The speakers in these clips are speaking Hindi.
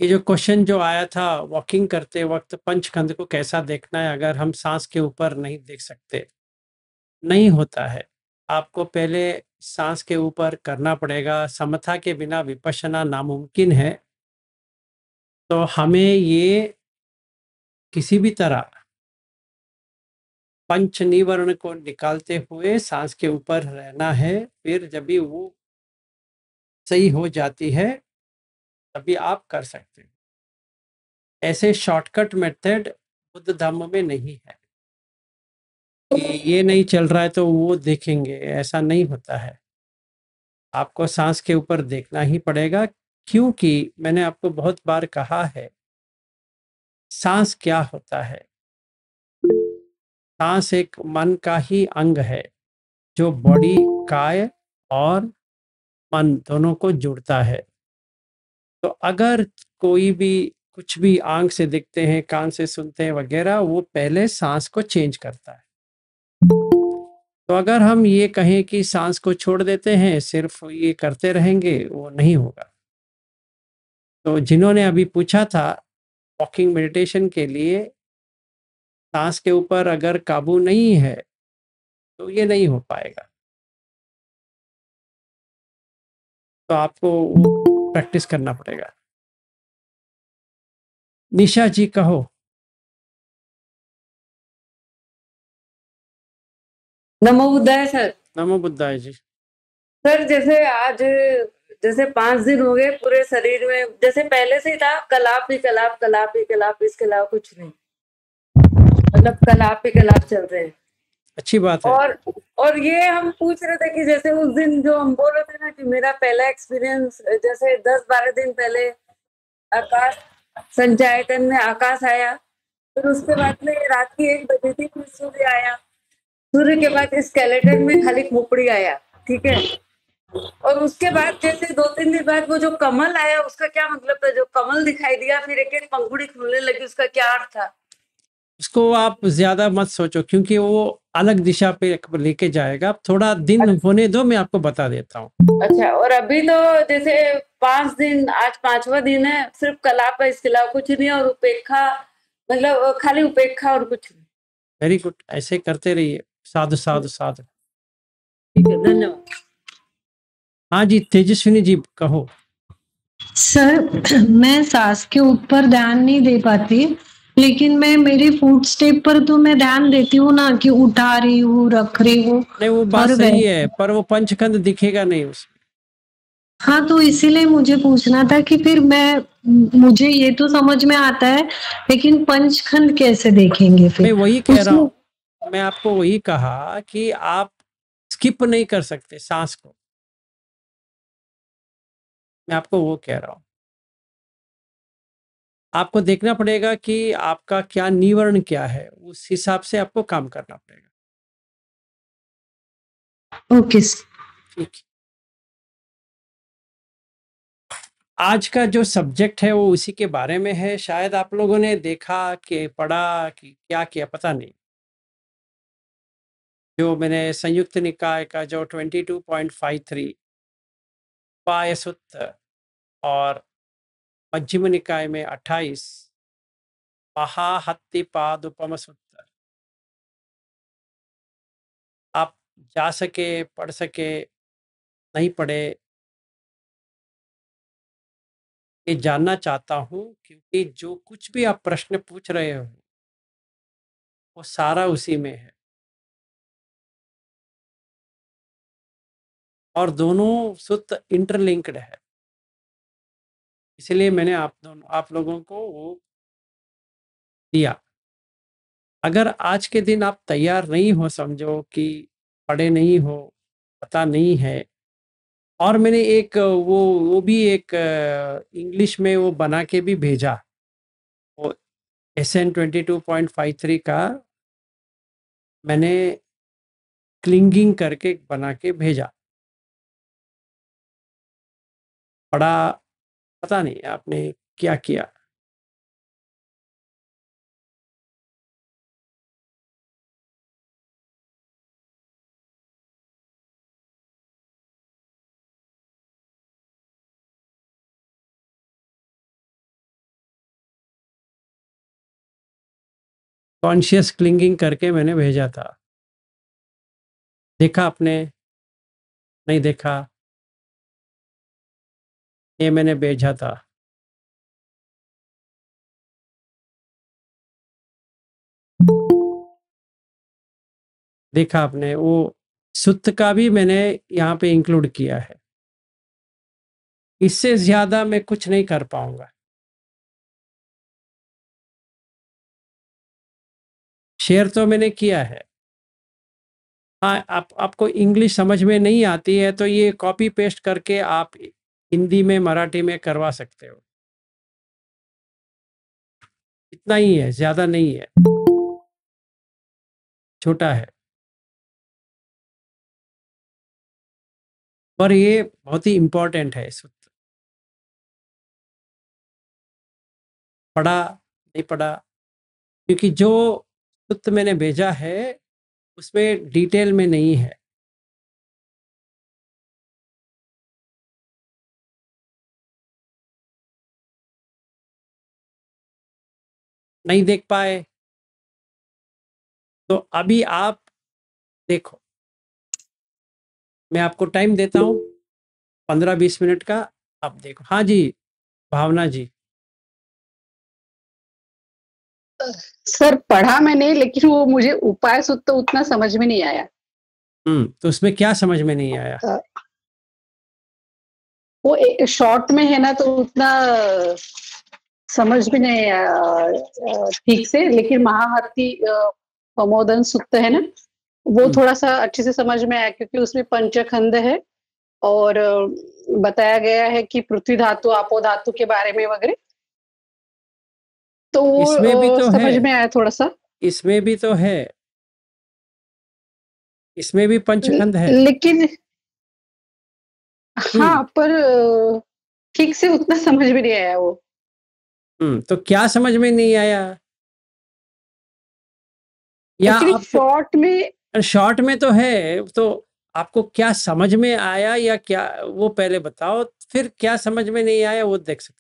ये जो क्वेश्चन जो आया था वॉकिंग करते वक्त पंचखंड को कैसा देखना है अगर हम सांस के ऊपर नहीं देख सकते? नहीं होता है। आपको पहले सांस के ऊपर करना पड़ेगा। समथा के बिना विपश्यना नामुमकिन है। तो हमें ये किसी भी तरह पंच निवर्ण को निकालते हुए सांस के ऊपर रहना है। फिर जब भी वो सही हो जाती है तभी आप कर सकते हैं। ऐसे शॉर्टकट मेथड बुद्ध धर्म में नहीं है कि ये नहीं चल रहा है तो वो देखेंगे, ऐसा नहीं होता है। आपको सांस के ऊपर देखना ही पड़ेगा, क्योंकि मैंने आपको बहुत बार कहा है, सांस क्या होता है? सांस एक मन का ही अंग है जो बॉडी, काय और मन दोनों को जोड़ता है। तो अगर कोई भी कुछ भी आंख से दिखते हैं, कान से सुनते हैं वगैरह, वो पहले सांस को चेंज करता है। तो अगर हम ये कहें कि सांस को छोड़ देते हैं, सिर्फ ये करते रहेंगे, वो नहीं होगा। तो जिन्होंने अभी पूछा था वॉकिंग मेडिटेशन के लिए सांस के ऊपर अगर काबू नहीं है तो ये नहीं हो पाएगा। तो आपको वो प्रैक्टिस करना पड़ेगा। निशा जी कहो। नमो बुद्धाय सर। नमो बुद्धाय जी। सर जैसे आज जैसे 5 दिन हो गए पूरे शरीर में, जैसे पहले से ही था कलाप ही कलाप, कलाप ही कलाप, इसके अलावा कुछ नहीं, मतलब कलाप ही कलाप चल रहे हैं। अच्छी बात है। और ये हम पूछ रहे थे कि जैसे उस दिन जो हम बोल रहे थे ना कि मेरा पहला एक्सपीरियंस, जैसे 10-12 दिन पहले आकाश संचायतन में आकाश आया, फिर उसके बाद में रात की 1 बजे थी, फिर सूर्य आया, सूर्य के बाद स्केलेटन में खाली खोपड़ी आया, ठीक है। और उसके बाद जैसे 2-3 दिन बाद वो जो कमल आया, उसका क्या मतलब था? जो कमल दिखाई दिया, फिर एक एक पंखुड़ी खुलने लगी, उसका क्या अर्थ था? उसको आप ज्यादा मत सोचो, क्योंकि वो अलग दिशा पे लेके जाएगा। आप थोड़ा दिन होने दो, मैं आपको बता देता हूँ। अच्छा, और अभी तो जैसे 5 दिन, आज 5वां दिन है, सिर्फ कलाप है, इसके अलावा कुछ नहीं, और उपेक्षा, मतलब खाली उपेक्षा और कुछ नहीं। वेरी गुड, ऐसे करते रहिए। साधु साधु साधु। ठीक है, धन्यवाद। हाँ जी, तेजस्विनी जी कहो। सर मैं सांस के ऊपर ध्यान नहीं दे पाती, लेकिन मैं मेरी फुट स्टेप पर तो मैं ध्यान देती हूँ ना, कि उठा रही हूँ, रख रही हूँ। नहीं, वो बात और सही है, पर वो पंचखंड दिखेगा नहीं उसमें। हाँ, तो इसीलिए मुझे पूछना था कि फिर मुझे ये तो समझ में आता है, लेकिन पंचखंड कैसे देखेंगे मैं फिर वही कह रहा उसमें? हूँ। मैं आपको वही कहा कि आप स्किप नहीं कर सकते सांस को। मैं आपको वो कह रहा हूँ। आपको देखना पड़ेगा कि आपका क्या निवर्ण क्या है, उस हिसाब से आपको काम करना पड़ेगा। ओके। ठीक है। आज का जो सब्जेक्ट है वो उसी के बारे में है। शायद आप लोगों ने देखा कि पढ़ा कि क्या किया, पता नहीं। जो मैंने संयुक्त निकाय का जो 22.53 उपाय सूत्र और मध्यम निकाय में 28 महाहत्तिपाद उपम सूत्र, आप जा सके पढ़ सके, नहीं पढ़े, ये जानना चाहता हूँ, क्योंकि जो कुछ भी आप प्रश्न पूछ रहे हो वो सारा उसी में है, और दोनों सूत्र इंटरलिंक्ड है। इसलिए मैंने आप लोगों को वो दिया। अगर आज के दिन आप तैयार नहीं हो, समझो कि पढ़े नहीं हो, पता नहीं है, और मैंने एक वो भी एक इंग्लिश में वो बना के भी भेजा, वो SN 22.53 का मैंने क्लिंगिंग करके बना के भेजा। पढ़ा? पता नहीं आपने क्या किया। कॉन्शियस क्लिंगिंग करके मैंने भेजा था। देखा आपने? नहीं देखा? ये मैंने भेजा था। देखा आपने? वो सुत्त का भी मैंने यहाँ पे इंक्लूड किया है। इससे ज्यादा मैं कुछ नहीं कर पाऊंगा। शेयर तो मैंने किया है। हाँ, आपको इंग्लिश समझ में नहीं आती है तो ये कॉपी पेस्ट करके आप हिंदी में मराठी में करवा सकते हो। इतना ही है, ज्यादा नहीं है, छोटा है, पर ये बहुत ही इंपॉर्टेंट है। सूत्र पढ़ा नहीं पढ़ा, क्योंकि जो सूत्र मैंने भेजा है उसमें डिटेल में नहीं है। नहीं देख पाए तो अभी आप देखो, मैं आपको टाइम देता हूँ 15-20 मिनट का, आप देखो। हाँ जी, भावना जी। सर पढ़ा मैंने, लेकिन वो मुझे उपाय सूत्र उतना समझ में नहीं आया। तो उसमें क्या समझ में नहीं आया? वो शॉर्ट में है ना, तो उतना समझ में नहीं आया ठीक से। लेकिन महाहत्ती प्रमोदन सूत्र है ना, वो थोड़ा सा अच्छे से समझ में आया, क्योंकि उसमें पंचखंड है और बताया गया है कि पृथ्वी धातु, आपो धातु के बारे में वगैरह। तो वो इसमें भी तो समझ है, में आया थोड़ा सा। इसमें भी तो है, इसमें भी पंचखंड है। लेकिन हाँ, पर ठीक से उतना समझ में नहीं आया वो। तो क्या समझ में नहीं आया? या आपको शॉर्ट में तो है, तो आपको क्या समझ में आया या क्या, वो पहले बताओ, फिर क्या समझ में नहीं आया वो देख सकते हैं।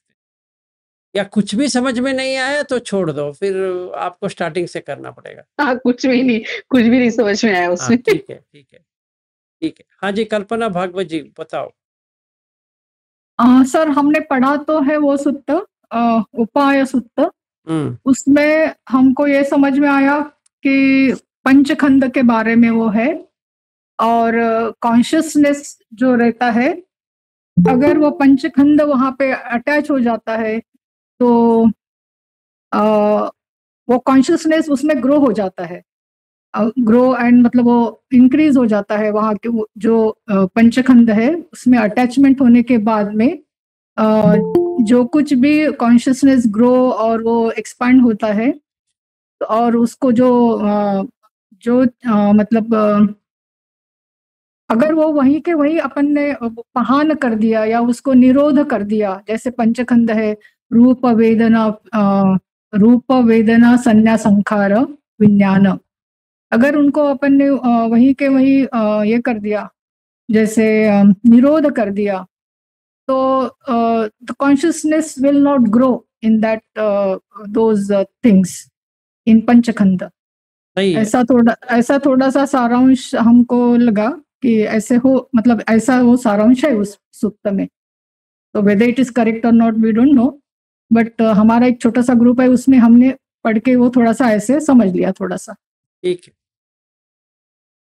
या कुछ भी समझ में नहीं आया तो छोड़ दो, फिर आपको स्टार्टिंग से करना पड़ेगा। हाँ, कुछ भी नहीं समझ में आया उसमें। ठीक है, ठीक है, ठीक है। हाँ जी, कल्पना भागवत जी बताओ। सर हमने पढ़ा तो है वो सूत्र, उपाय सूत्र। उसमें हमको ये समझ में आया कि पंचखंड के बारे में वो है, और कॉन्शियसनेस जो रहता है, अगर वो पंचखंड वहां पे अटैच हो जाता है तो वो कॉन्शियसनेस उसमें ग्रो हो जाता है। ग्रो एंड मतलब वो इंक्रीज हो जाता है वहाँ के जो पंचखंड है, उसमें अटैचमेंट होने के बाद में जो कुछ भी कॉन्शियसनेस ग्रो और वो एक्सपांड होता है, और उसको मतलब अगर वो वहीं के वहीं अपन ने पहान कर दिया या उसको निरोध कर दिया, जैसे पंचखंड है रूप वेदना संज्ञा संखार विज्ञान, अगर उनको अपन ने वहीं के वहीं ये कर दिया, जैसे निरोध कर दिया, तो the consciousness will not grow in that those things in पंचखंड। ऐसा थोड़ा सा सारांश हमको लगा कि ऐसे हो, मतलब ऐसा वो सारांश है उस सूत्र में। तो whether it is correct or not we don't know, but हमारा एक छोटा सा ग्रुप है, उसमें हमने पढ़ के वो थोड़ा सा ऐसे समझ लिया थोड़ा सा। ठीक है,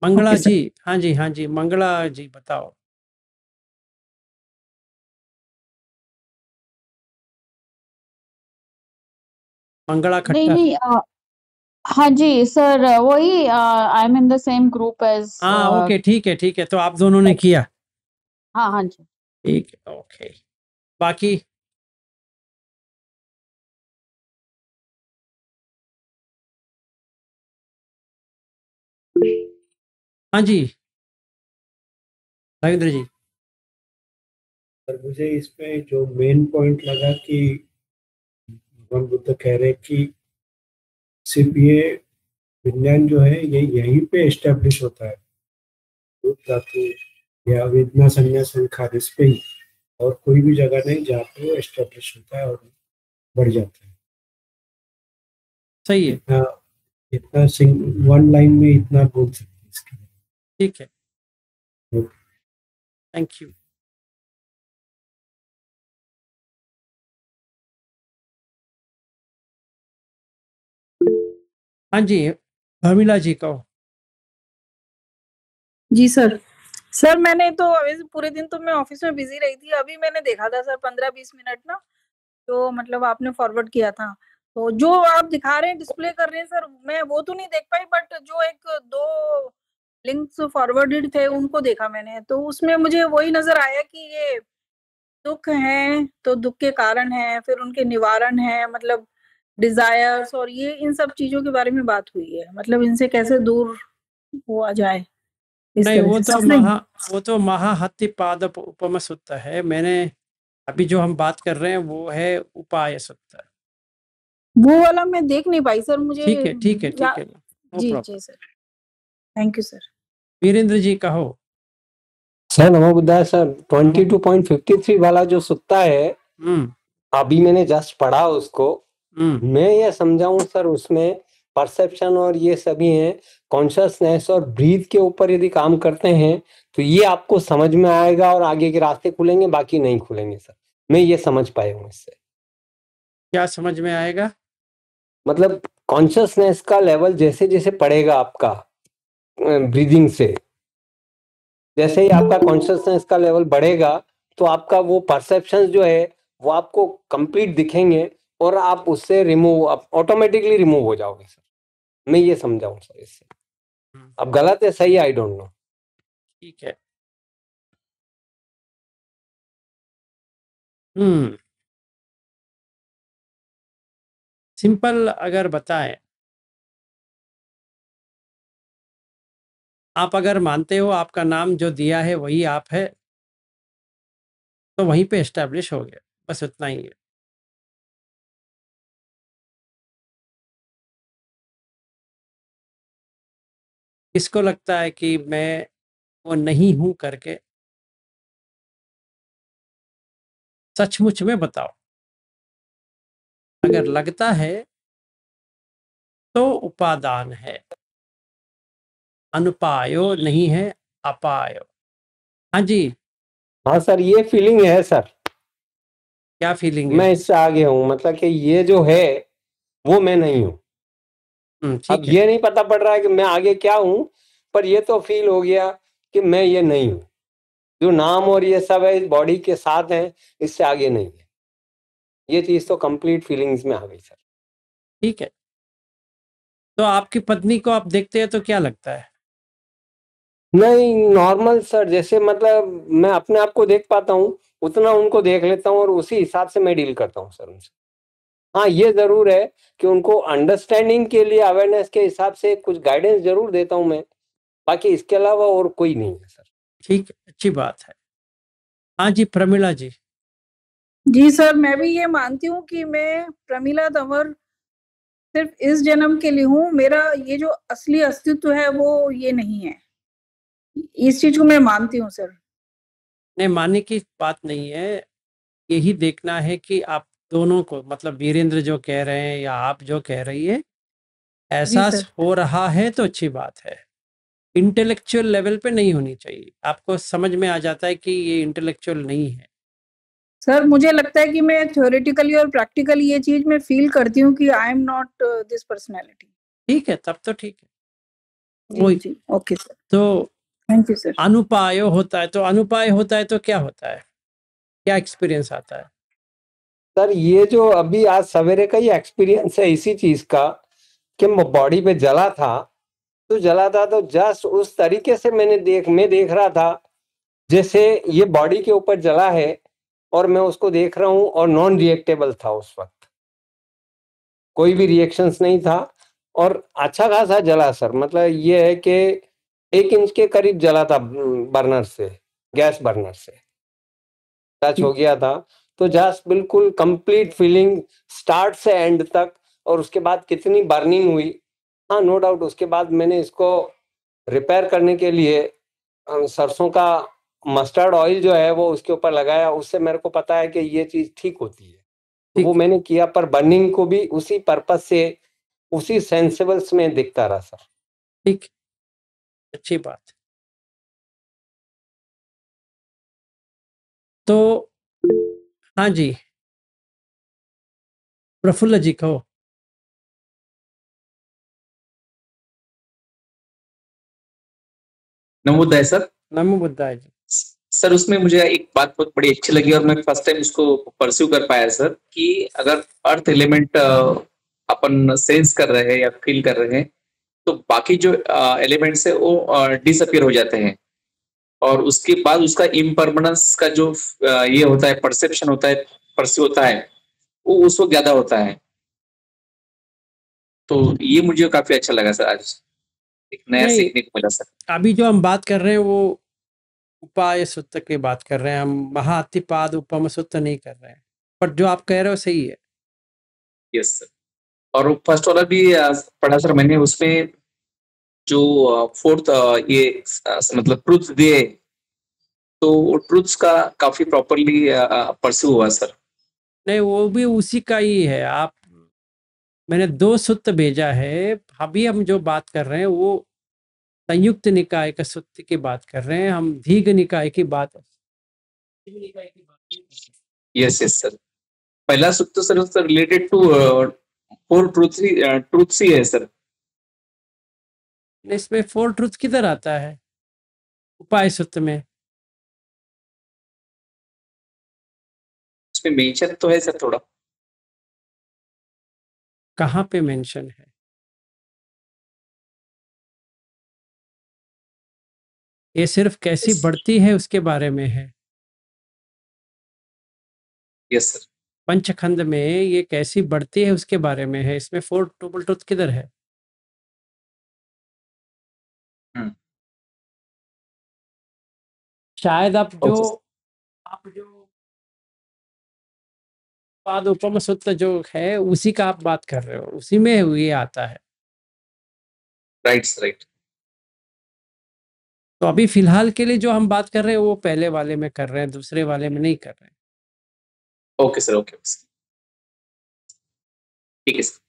मंगला जी। हाँ जी, हाँ जी, मंगला जी बताओ। मंगला खट्टर। नहीं, हाँ जी सर, वही I am in the same group age. हाँ, ओके, ठीक है, ठीक है, तो आप दोनों ने किया। हाँ हाँ जी, ठीक है, ओके। बाकी हाँ जी, रविंद्र जी। पर मुझे इसमें जो मेन पॉइंट लगा कि भगवान बुद्ध कह रहे कि सिर्फ ये विज्ञान जो है ये यहीं पे एस्टेब्लिश होता है, रूप धातु या वेदना संज्ञा संखार, इस पे ही, और कोई भी जगह नहीं जहाँ पे वो एस्टेब्लिश होता है और बढ़ जाता है। सही है। इतना वन लाइन में इतना बोल सकते इसके लिए। ठीक है, ओके। Thank you. हाँ जी, धर्मिला जी कहो। जी सर। सर मैंने तो अभी पूरे दिन तो मैं ऑफिस में बिजी रही थी, अभी मैंने देखा था सर 15-20 मिनट ना, जो मतलब आपने फॉरवर्ड किया था, तो जो आप दिखा रहे हैं डिस्प्ले कर रहे हैं सर, मैं वो तो नहीं देख पाई, बट जो एक दो लिंक्स फॉरवर्डेड थे उनको देखा मैंने, तो उसमें मुझे वही नजर आया कि ये दुख है तो दुख के कारण है, फिर उनके निवारण है, मतलब डिजायर्स, और ये इन सब चीजों के बारे में बात हुई है, मतलब इनसे कैसे दूर हुआ जाए इस नहीं, तरह वो से तो सर। नहीं, वो तो महाहत्ति पाद उपम सुत्त है। मैंने अभी जो हम बात कर रहे हैं वो है उपाय सुत्त। वो वाला मैं देख नहीं पाई सर, मुझे ठीक है, ठीक है, ठीक है, नो जी प्रॉब्लम। जी sir, thank you sir. Virendra ji कहो। सर नमो बुद्धाय सर। 22.53 वाला जो सुत्ता है, अभी मैंने जस्ट पढ़ा उसको, मैं ये समझाऊं सर, उसमें परसेप्शन और ये सभी हैं, कॉन्शियसनेस और ब्रीथ के ऊपर यदि काम करते हैं तो ये आपको समझ में आएगा और आगे के रास्ते खुलेंगे, बाकी नहीं खुलेंगे सर। मैं ये समझ पाया हूँ इससे। क्या समझ में आएगा? मतलब कॉन्शियसनेस का लेवल जैसे जैसे पड़ेगा आपका ब्रीदिंग से, जैसे ही आपका कॉन्शियसनेस का लेवल बढ़ेगा तो आपका वो परसेप्शन जो है वो आपको कंप्लीट दिखेंगे और आप उससे ऑटोमेटिकली रिमूव हो जाओगे सर। मैं ये समझाऊं सर इससे। अब गलत है सही आई डोंट नो। ठीक है। सिंपल अगर बताएं, आप अगर मानते हो आपका नाम जो दिया है वही आप है, तो वहीं पे एस्टेब्लिश हो गया, बस उतना ही है। किसको लगता है कि मैं वो नहीं हूं करके? सचमुच में बताओ। अगर लगता है तो उपादान है, अनुपायो नहीं है, अपायो। हाँ जी। हाँ सर, ये फीलिंग है सर। क्या फीलिंग है? मैं इससे आगे हूँ, मतलब कि ये जो है वो मैं नहीं हूँ। अब ठीक है। ये नहीं पता पड़ रहा है कि मैं आगे क्या हूँ, पर ये तो फील हो गया कि मैं ये नहीं हूँ। जो नाम और ये सब है इस बॉडी के साथ है, इससे आगे नहीं है। ये चीज तो कंप्लीट फीलिंग्स में आ गई सर। ठीक है। तो आपकी पत्नी को आप देखते हैं तो क्या लगता है? नहीं, नॉर्मल सर, जैसे मतलब मैं अपने आप को देख पाता हूँ उतना उनको देख लेता हूँ और उसी हिसाब से मैं डील करता हूँ सर उनसे। हाँ, ये जरूर है कि उनको अंडरस्टैंडिंग के लिए अवेयरनेस के हिसाब से कुछ गाइडेंस जरूर देता हूँ मैं, बाकी इसके अलावा और कोई नहीं है सर। ठीक है, अच्छी बात है। हाँ जी, प्रमिला जी। जी सर, मैं भी ये मानती हूँ कि मैं प्रमिला तंवर सिर्फ इस जन्म के लिए हूँ, मेरा ये जो असली अस्तित्व है वो ये नहीं है। इस चीज को मैं मानती हूँ सर। नहीं, मानने की बात नहीं है, यही देखना है कि आप दोनों को, मतलब वीरेंद्र जो कह रहे हैं या आप जो कह रही है, एहसास हो रहा है तो अच्छी बात है। इंटेलेक्चुअल लेवल पे नहीं होनी चाहिए। आपको समझ में आ जाता है कि ये इंटेलेक्चुअल नहीं है। सर मुझे लगता है कि मैं थ्योरेटिकली और प्रैक्टिकली ये चीज मैं फील करती हूँ कि I am not this personality. ठीक है, तब तो ठीक है। जी जी, ओके सर, तो थैंक यू सर। अनुपाय होता है, तो अनुपाय होता है तो क्या होता है, क्या एक्सपीरियंस आता है? सर ये जो अभी आज सवेरे का ही एक्सपीरियंस है इसी चीज का, कि बॉडी पे जला था, तो जला था तो जस्ट उस तरीके से मैं देख रहा था जैसे ये बॉडी के ऊपर जला है और मैं उसको देख रहा हूँ, और नॉन रिएक्टेबल था उस वक्त, कोई भी रिएक्शंस नहीं था और अच्छा खासा जला सर। मतलब ये है कि 1 इंच के करीब जला था, बर्नर से, गैस बर्नर से टच हो गया था। तो जस्ट बिल्कुल कंप्लीट फीलिंग स्टार्ट से एंड तक, और उसके बाद कितनी बर्निंग हुई, हाँ नो डाउट। उसके बाद मैंने इसको रिपेयर करने के लिए सरसों का मस्टर्ड ऑयल जो है वो उसके ऊपर लगाया, उससे मेरे को पता है कि ये चीज ठीक होती है, तो वो मैंने किया। पर बर्निंग को भी उसी पर्पस से उसी सेंसिबल्स में दिखता रहा सर। ठीक, अच्छी बात। तो हाँ जी, प्रफुल्ल जी कहो। नमो बुद्धाय सर। नमो बुद्धाय जी। सर उसमें मुझे एक बात बहुत बड़ी अच्छी लगी और मैं फर्स्ट टाइम उसको परस्यू कर पाया सर, कि अगर अर्थ एलिमेंट अपन सेंस कर रहे हैं या फील कर रहे हैं तो बाकी जो एलिमेंट्स है वो डिसअपियर हो जाते हैं, और उसके बाद उसका इम्परमानेंस का जो ये होता है, परसेप्शन होता है, परस्यू होता है, वो उस वक्त ज्यादा होता है। तो ये मुझे काफी अच्छा लगा सर, आज एक नया नहीं, सीखने को मिला सर। अभी जो हम बात कर रहे हैं वो उपाय सूत्र की बात कर रहे हैं, हम महाअतिपाद उपम सूत्र नहीं कर रहे हैं, पर जो आप कह रहे हो सही है। Yes sir. और फर्स्ट वाला भी पढ़ा सर मैंने, उसमें जो फोर्थ ये मतलब ट्रुथ दिए, तो ट्रुथ्स का काफी प्रॉपरली परस्यू हुआ सर। नहीं, वो भी उसी का ही है। आप, मैंने 2 सूत्र भेजा है। अभी हम जो बात कर रहे हैं वो संयुक्त निकाय का सूत्र की बात कर रहे हैं, हम दीर्घ निकाय की बात यस यस सर। पहला सूत्र sir related to four truths ही है सर। इसमें 4 ट्रुथ किधर आता है उपाय सूत्र में? उसमें मेंशन तो है सर थोड़ा। कहाँ पे मेंशन है? ये सिर्फ कैसी बढ़ती है उसके बारे में है। Yes sir. पंचखंड में ये कैसी बढ़ती है उसके बारे में है। इसमें 4 ट्रिपल ट्रुथ किधर है? शायद आप जो पाद उपम सूत्र जो है उसी का आप बात कर रहे हो, उसी में ये आता है। Right right. तो अभी फिलहाल के लिए जो हम बात कर रहे हैं वो पहले वाले में कर रहे हैं, दूसरे वाले में नहीं कर रहे हैं। ओके सर, ओके ठीक है सर।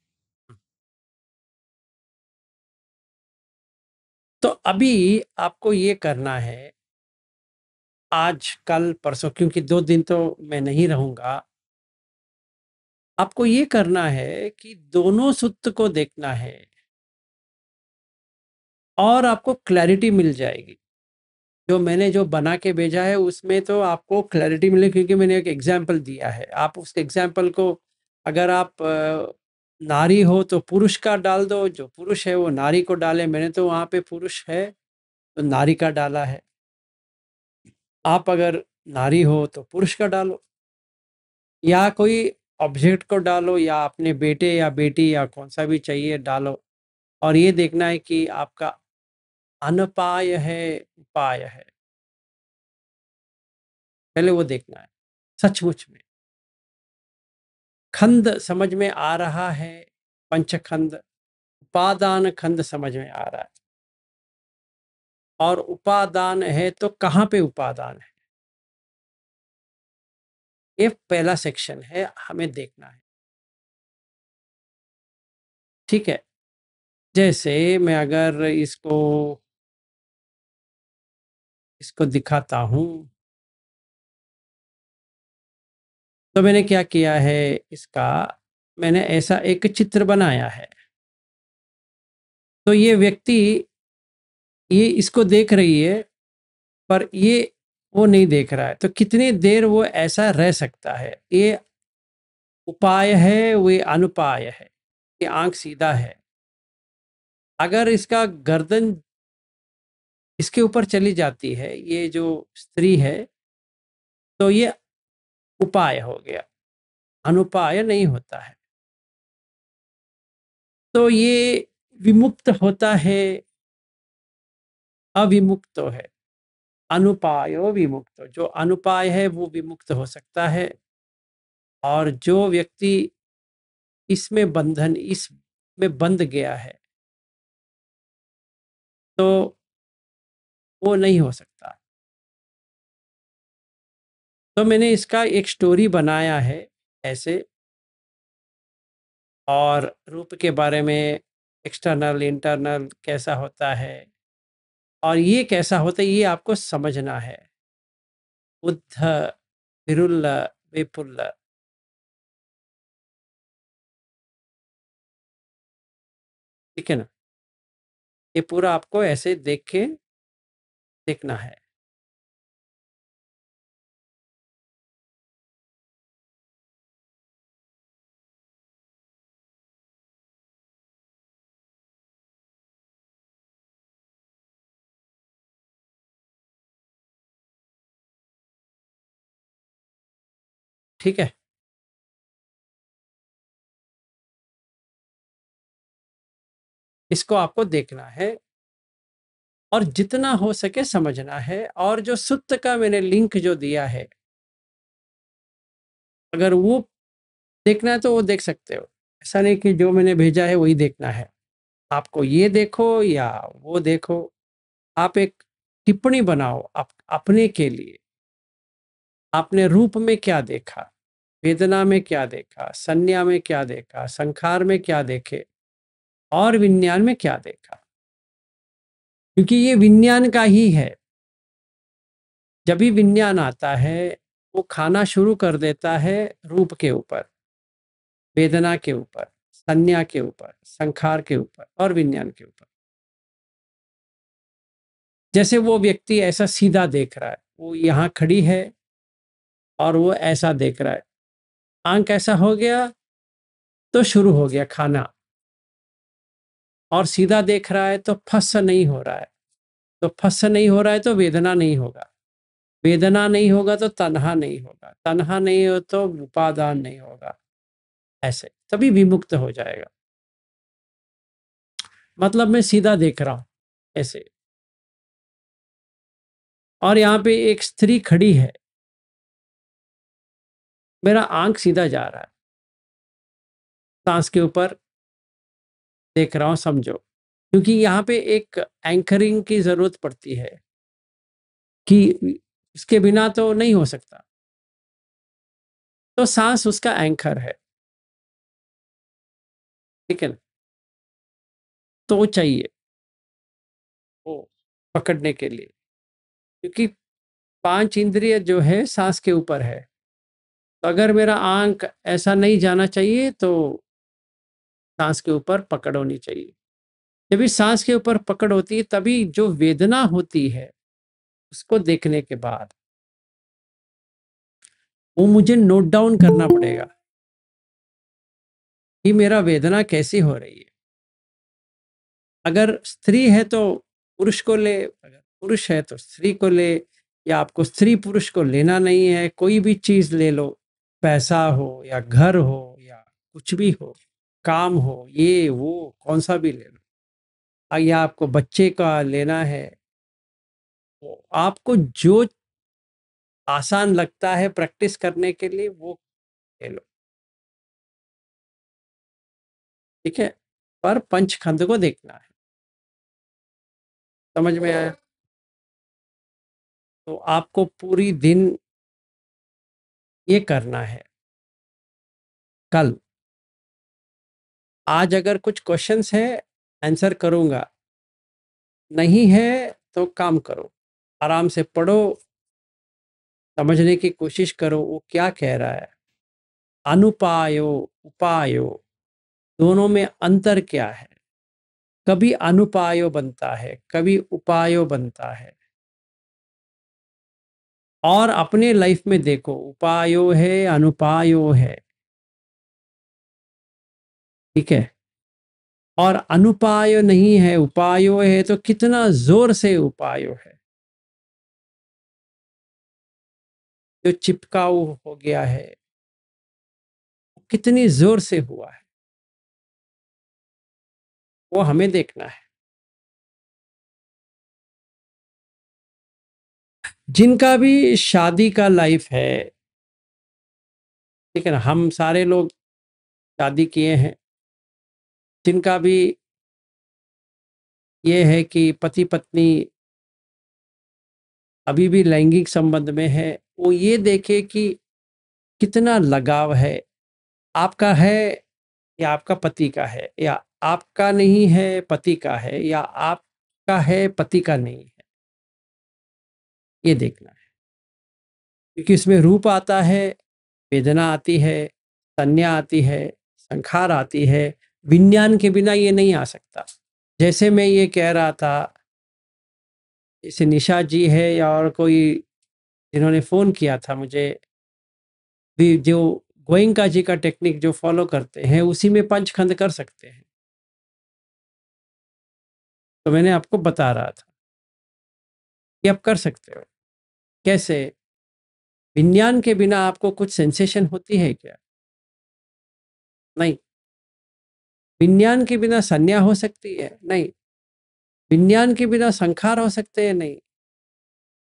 तो अभी आपको ये करना है, आज कल परसों, क्योंकि 2 दिन तो मैं नहीं रहूंगा, आपको ये करना है कि दोनों सूत्र को देखना है और आपको क्लैरिटी मिल जाएगी। जो मैंने जो बना के भेजा है उसमें तो आपको क्लैरिटी मिले, क्योंकि मैंने एक एग्जाम्पल दिया है। आप उस एग्जाम्पल को, अगर आप नारी हो तो पुरुष का डाल दो, जो पुरुष है वो नारी को डाले। मैंने तो वहाँ पे पुरुष है तो नारी का डाला है। आप अगर नारी हो तो पुरुष का डालो, या कोई ऑब्जेक्ट को डालो, या अपने बेटे या बेटी या कौन सा भी चाहिए डालो। और ये देखना है कि आपका अनपाय है उपाय है, पहले वो देखना है। सचमुच में खंड समझ में आ रहा है, पंचखंड उपादान खंड समझ में आ रहा है, और उपादान है तो कहाँ पे उपादान है, ये पहला सेक्शन है, हमें देखना है। ठीक है, जैसे मैं अगर इसको दिखाता हूं, तो मैंने क्या किया है, इसका मैंने ऐसा एक चित्र बनाया है। तो ये व्यक्ति ये इसको देख रही है, पर ये वो नहीं देख रहा है, तो कितनी देर वो ऐसा रह सकता है? ये उपाय है, वो अनुपाय है। ये आंख सीधा है, अगर इसका गर्दन इसके ऊपर चली जाती है, ये जो स्त्री है, तो ये उपाय हो गया, अनुपाय नहीं होता है। तो ये विमुक्त होता है, अविमुक्त है। अनुपायो विमुक्त, जो अनुपाय है वो विमुक्त हो सकता है, और जो व्यक्ति इसमें बंधन, इसमें बंध गया है, तो वो नहीं हो सकता। तो मैंने इसका एक स्टोरी बनाया है ऐसे, और रूप के बारे में एक्सटर्नल इंटरनल कैसा होता है और ये कैसा होता है ये आपको समझना है। बुद्ध विरुल्ल विपुल्ल। ठीक है ना, ये पूरा आपको ऐसे देख के देखना है। ठीक है, इसको आपको देखना है और जितना हो सके समझना है। और जो सुत्त का मैंने लिंक जो दिया है, अगर वो देखना है तो वो देख सकते हो। ऐसा नहीं कि जो मैंने भेजा है वही देखना है, आपको ये देखो या वो देखो। आप एक टिप्पणी बनाओ अपने के लिए। आपने रूप में क्या देखा, वेदना में क्या देखा, संज्ञा में क्या देखा, संखार में क्या देखे और विज्ञान में क्या देखा, क्योंकि ये विज्ञान का ही है। जब भी विज्ञान आता है वो खाना शुरू कर देता है रूप के ऊपर, वेदना के ऊपर, संज्ञा के ऊपर, संखार के ऊपर और विज्ञान के ऊपर। जैसे वो व्यक्ति ऐसा सीधा देख रहा है, वो यहाँ खड़ी है और वो ऐसा देख रहा है, आंख ऐसा हो गया तो शुरू हो गया खाना, और सीधा देख रहा है तो फस नहीं हो रहा है, तो फस नहीं हो रहा है तो वेदना नहीं होगा, वेदना नहीं होगा तो तन्हा नहीं होगा, तन्हा नहीं हो तो उपादान नहीं होगा। ऐसे तभी विमुक्त हो जाएगा। मतलब मैं सीधा देख रहा हूं ऐसे, और यहाँ पे एक स्त्री खड़ी है, मेरा आंख सीधा जा रहा है, सांस के ऊपर देख रहा हूं, समझो। क्योंकि यहाँ पे एक एंकरिंग की जरूरत पड़ती है कि इसके बिना तो नहीं हो सकता, तो सांस उसका एंकर है। ठीक है ना, तो वो चाहिए वो पकड़ने के लिए, क्योंकि 5 इंद्रिय जो है सांस के ऊपर है। तो अगर मेरा आंख ऐसा नहीं जाना चाहिए तो सांस के ऊपर पकड़ होनी चाहिए। जब भी सांस के ऊपर पकड़ होती है तभी जो वेदना होती है उसको देखने के बाद वो मुझे नोट डाउन करना पड़ेगा कि मेरा वेदना कैसी हो रही है। अगर स्त्री है तो पुरुष को ले, अगर पुरुष है तो स्त्री को ले, या आपको स्त्री पुरुष को लेना नहीं है, कोई भी चीज ले लो, पैसा हो या घर हो या कुछ भी हो, काम हो, ये वो कौन सा भी ले लो, या आपको बच्चे का लेना है, तो आपको जो आसान लगता है प्रैक्टिस करने के लिए वो ले लो। ठीक है, पर पंचखंड को देखना है। समझ में आया? तो आपको पूरी दिन ये करना है। कल आज अगर कुछ क्वेश्चंस है आंसर करूंगा, नहीं है तो काम करो, आराम से पढ़ो, समझने की कोशिश करो वो क्या कह रहा है। अनुपायो उपायो दोनों में अंतर क्या है? कभी अनुपायो बनता है, कभी उपायो बनता है। और अपने लाइफ में देखो, उपायो है अनुपायो है। ठीक है, और अनुपायो नहीं है उपायो है, तो कितना जोर से उपायो है, जो चिपकाऊ हो गया है कितनी जोर से हुआ है, वो हमें देखना है। जिनका भी शादी का लाइफ है, ठीक है ना, हम सारे लोग शादी किए हैं, जिनका भी ये है कि पति पत्नी अभी भी लैंगिक संबंध में है, वो ये देखे कि कितना लगाव है आपका है या आपका पति का है, या आपका नहीं है पति का है, या आपका है पति का नहीं है, ये देखना है। क्योंकि इसमें रूप आता है, वेदना आती है, संज्ञा आती है, संखार आती है। विज्ञान के बिना ये नहीं आ सकता। जैसे मैं ये कह रहा था, जैसे निशा जी है या और कोई जिन्होंने फ़ोन किया था मुझे, भी जो गोयंका जी का टेक्निक जो फॉलो करते हैं, उसी में पंचखंड कर सकते हैं। तो मैंने आपको बता रहा था कि आप कर सकते हो। कैसे? विज्ञान के बिना आपको कुछ सेंसेशन होती है क्या? नहीं। विज्ञान के बिना संज्ञा हो सकती है? नहीं। विज्ञान के बिना संखार हो सकते हैं? नहीं।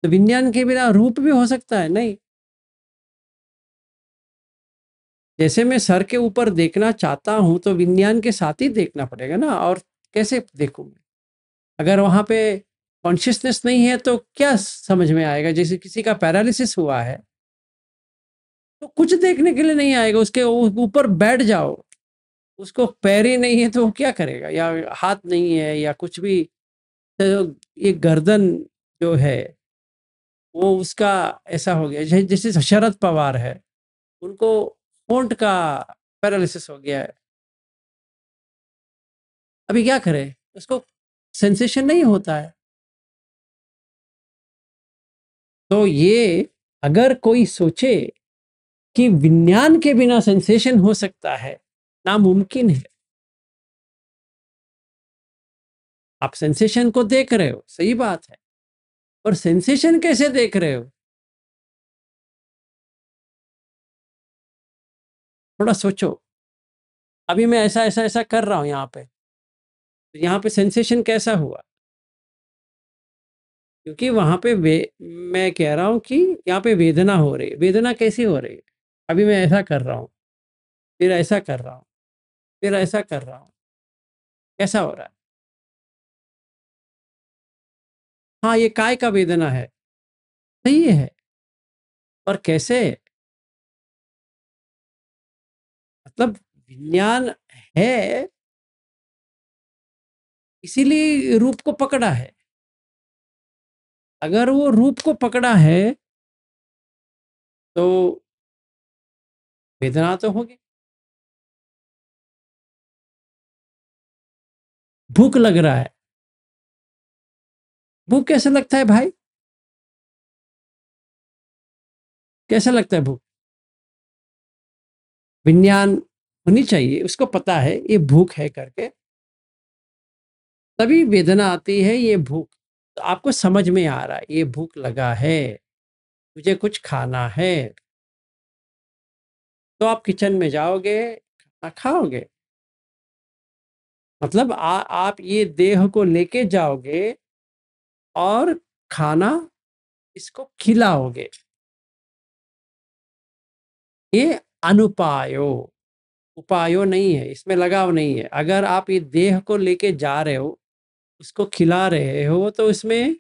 तो विज्ञान के बिना रूप भी हो सकता है? नहीं। जैसे मैं सर के ऊपर देखना चाहता हूं, तो विज्ञान के साथ ही देखना पड़ेगा ना, और कैसे देखूं मैं? अगर वहां पे कॉन्शियसनेस नहीं है तो क्या समझ में आएगा? जैसे किसी का पैरालिसिस हुआ है तो कुछ देखने के लिए नहीं आएगा, उसके ऊपर बैठ जाओ, उसको पैर ही नहीं है तो वो क्या करेगा, या हाथ नहीं है या कुछ भी। तो ये गर्दन जो है वो उसका ऐसा हो गया, जैसे शरद पवार है, उनको होंठ का पैरालिसिस हो गया है। अभी क्या करें? उसको सेंसेशन नहीं होता है। तो ये अगर कोई सोचे कि विज्ञान के बिना सेंसेशन हो सकता है, नामुमकिन है। आप सेंसेशन को देख रहे हो, सही बात है, और सेंसेशन कैसे देख रहे हो? थोड़ा सोचो। अभी मैं ऐसा ऐसा ऐसा कर रहा हूं यहाँ पे, तो यहाँ पे सेंसेशन कैसा हुआ? क्योंकि वहां पे मैं कह रहा हूं कि यहाँ पे वेदना हो रही है। वेदना कैसी हो रही है? अभी मैं ऐसा कर रहा हूँ, फिर ऐसा कर रहा हूँ, फिर ऐसा कर रहा हूँ, कैसा हो रहा है? हाँ, ये काय का वेदना है, सही है। और कैसे? मतलब विज्ञान है, इसीलिए रूप को पकड़ा है। अगर वो रूप को पकड़ा है तो वेदना तो होगी। भूख लग रहा है, भूख कैसे लगता है भाई? कैसा लगता है भूख? विज्ञान होनी चाहिए, उसको पता है ये भूख है करके, तभी वेदना आती है। ये भूख तो आपको समझ में आ रहा है, ये भूख लगा है, मुझे कुछ खाना है, तो आप किचन में जाओगे, खाना खाओगे। मतलब आप ये देह को लेके जाओगे और खाना इसको खिलाओगे। ये अनुपायो, उपायो नहीं है, इसमें लगाव नहीं है। अगर आप ये देह को लेके जा रहे हो, उसको खिला रहे हो, तो इसमें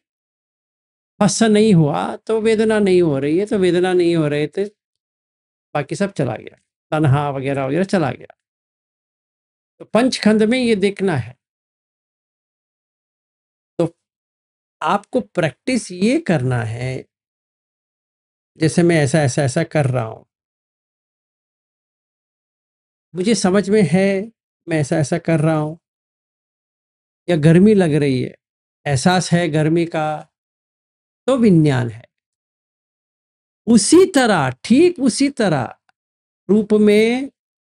फंस नहीं हुआ तो वेदना नहीं हो रही है, तो वेदना नहीं हो रहे थे, बाकी सब चला गया, तन्हा वगैरह वगैरह चला गया। तो पंचखंड में ये देखना है। तो आपको प्रैक्टिस ये करना है, जैसे मैं ऐसा ऐसा ऐसा कर रहा हूं, मुझे समझ में है, मैं ऐसा ऐसा कर रहा हूं, या गर्मी लग रही है, एहसास है गर्मी का, तो विज्ञान है। उसी तरह, ठीक उसी तरह रूप में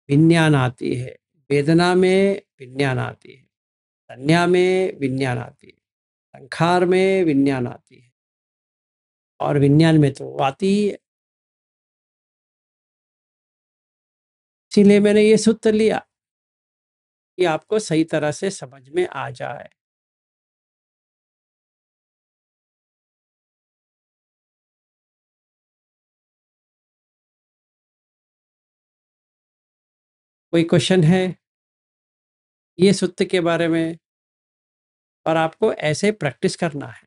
विज्ञान आती है, वेदना में विज्ञान आती है, संज्ञा में विज्ञान आती है, संखार में विज्ञान आती है, और विज्ञान में तो आती ही है। इसीलिए मैंने ये सूत्र लिया कि आपको सही तरह से समझ में आ जाए। कोई क्वेश्चन है ये सूत्र के बारे में? और आपको ऐसे प्रैक्टिस करना है।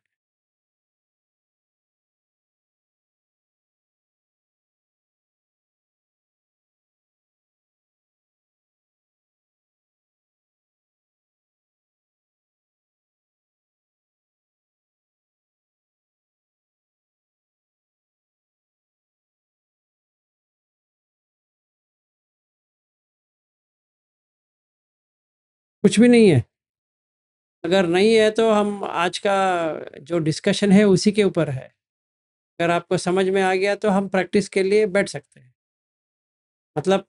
कुछ भी नहीं है? अगर नहीं है तो हम आज का जो डिस्कशन है उसी के ऊपर है। अगर आपको समझ में आ गया तो हम प्रैक्टिस के लिए बैठ सकते हैं। मतलब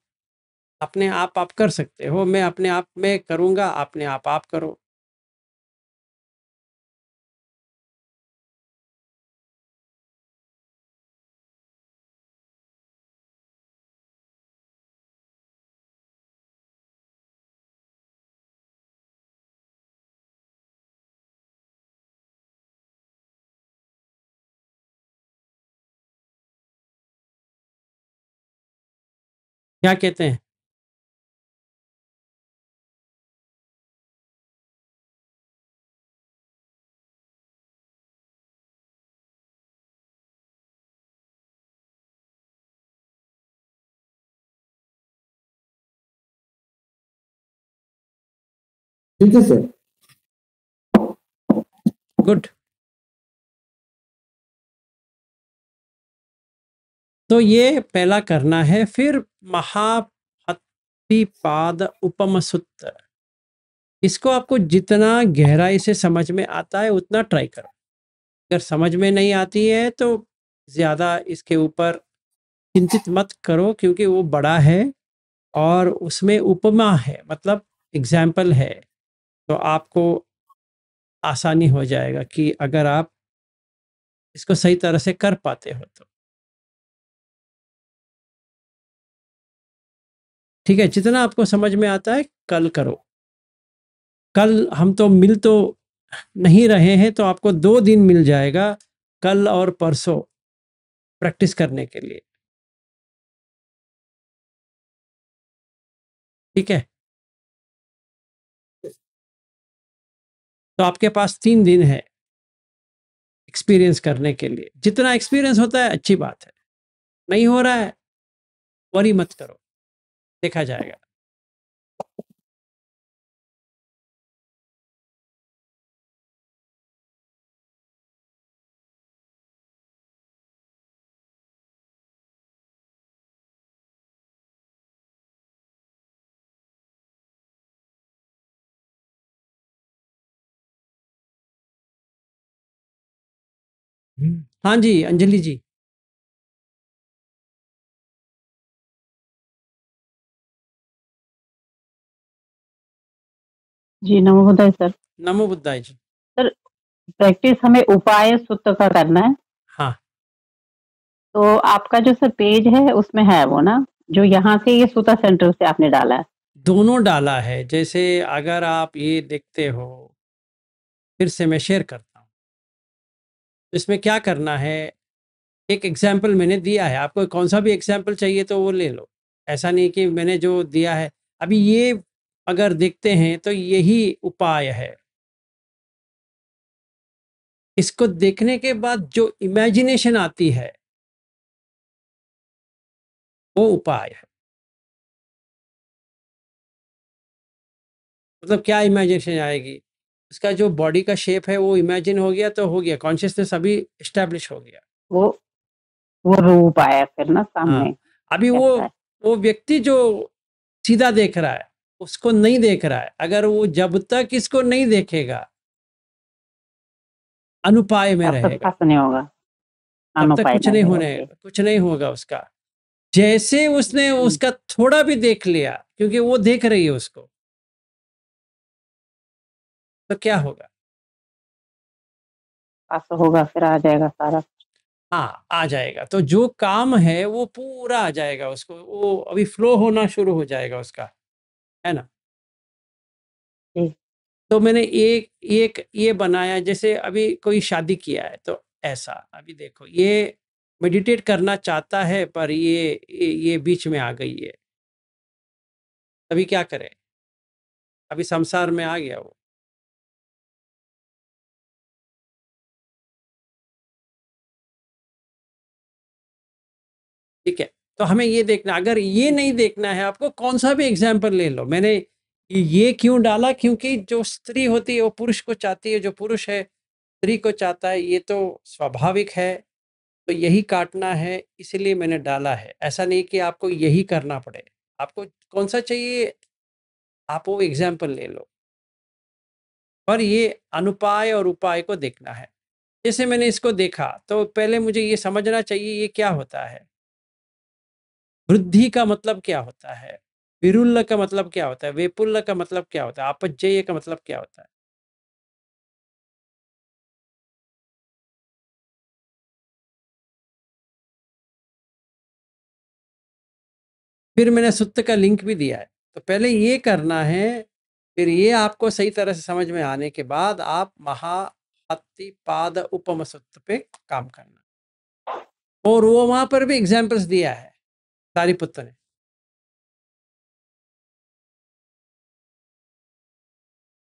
अपने आप कर सकते हो, मैं अपने आप में करूँगा, अपने आप करो। क्या कहते हैं? ठीक है सर। गुड। तो ये पहला करना है। फिर महापतिपाद उपम सूत्र, इसको आपको जितना गहराई से समझ में आता है उतना ट्राई करो। अगर समझ में नहीं आती है तो ज़्यादा इसके ऊपर चिंतित मत करो, क्योंकि वो बड़ा है और उसमें उपमा है, मतलब एग्जाम्पल है, तो आपको आसानी हो जाएगा कि अगर आप इसको सही तरह से कर पाते हो तो। ठीक है, जितना आपको समझ में आता है कल करो। कल हम तो मिल तो नहीं रहे हैं, तो आपको 2 दिन मिल जाएगा, कल और परसों, प्रैक्टिस करने के लिए। ठीक है, तो आपके पास 3 दिन है एक्सपीरियंस करने के लिए। जितना एक्सपीरियंस होता है अच्छी बात है, नहीं हो रहा है वरी मत करो, देखा जाएगा। हाँ जी, अंजलि जी। जी नमो बुद्धाय सर। नमो बुद्धाय जी। सर प्रैक्टिस हमें उपाय सूत्र का करना है। हाँ। तो आपका जो सर पेज है उसमें है वो ना, जो यहाँ से ये सूत्र सेंटर से आपने डाला है? दोनों डाला है। जैसे अगर आप ये देखते हो, फिर से मैं शेयर करता हूँ। इसमें क्या करना है, एक एग्जाम्पल मैंने दिया है आपको, कौन सा भी एग्जाम्पल चाहिए तो वो ले लो। ऐसा नहीं कि मैंने जो दिया है अभी, ये अगर देखते हैं तो यही उपाय है। इसको देखने के बाद जो इमेजिनेशन आती है वो उपाय है। मतलब क्या इमेजिनेशन आएगी, उसका जो बॉडी का शेप है वो इमेजिन हो गया तो हो गया, कॉन्शियसनेस अभी एस्टैब्लिश हो गया। वो रूप आया फिर ना सामने। हाँ, अभी कैसा है? वो व्यक्ति जो सीधा देख रहा है उसको नहीं देख रहा है। अगर वो जब तक इसको नहीं देखेगा अनुपाय में तब तक रहेगा, कुछ नहीं होगा। तब तक अनुपाय कुछ में नहीं रहेगा, होने, ओके। कुछ नहीं होगा उसका। जैसे उसने उसका थोड़ा भी देख लिया, क्योंकि वो देख रही है उसको, तो क्या होगा? पास होगा, फिर आ जाएगा सारा। हाँ, आ जाएगा। तो जो काम है वो पूरा आ जाएगा उसको, वो अभी फ्लो होना शुरू हो जाएगा उसका, है ना? जी। तो मैंने एक एक ये बनाया, जैसे अभी कोई शादी किया है तो ऐसा, अभी देखो ये मेडिटेट करना चाहता है पर ये बीच में आ गई है, अभी क्या करें? अभी संसार में आ गया वो। ठीक है, तो हमें ये देखना, अगर ये नहीं देखना है आपको, कौन सा भी एग्जाम्पल ले लो। मैंने ये क्यों डाला, क्योंकि जो स्त्री होती है वो पुरुष को चाहती है, जो पुरुष है स्त्री को चाहता है, ये तो स्वाभाविक है। तो यही काटना है, इसलिए मैंने डाला है। ऐसा नहीं कि आपको यही करना पड़े, आपको कौन सा चाहिए आप वो एग्जाम्पल ले लो। और ये अनुपाय और उपाय को देखना है। जैसे मैंने इसको देखा तो पहले मुझे ये समझना चाहिए ये क्या होता है। वृद्धि का मतलब क्या होता है, विरुल्ल का मतलब क्या होता है, वेपुल्ल का मतलब क्या होता है, आपज्जेय का मतलब क्या होता है। फिर मैंने सुत्त का लिंक भी दिया है। तो पहले ये करना है, फिर ये आपको सही तरह से समझ में आने के बाद आप महाहत्तिपाद उपम सुत्त पे काम करना। और वो वहां पर भी एग्जाम्पल्स दिया है सारिपुत्र ने।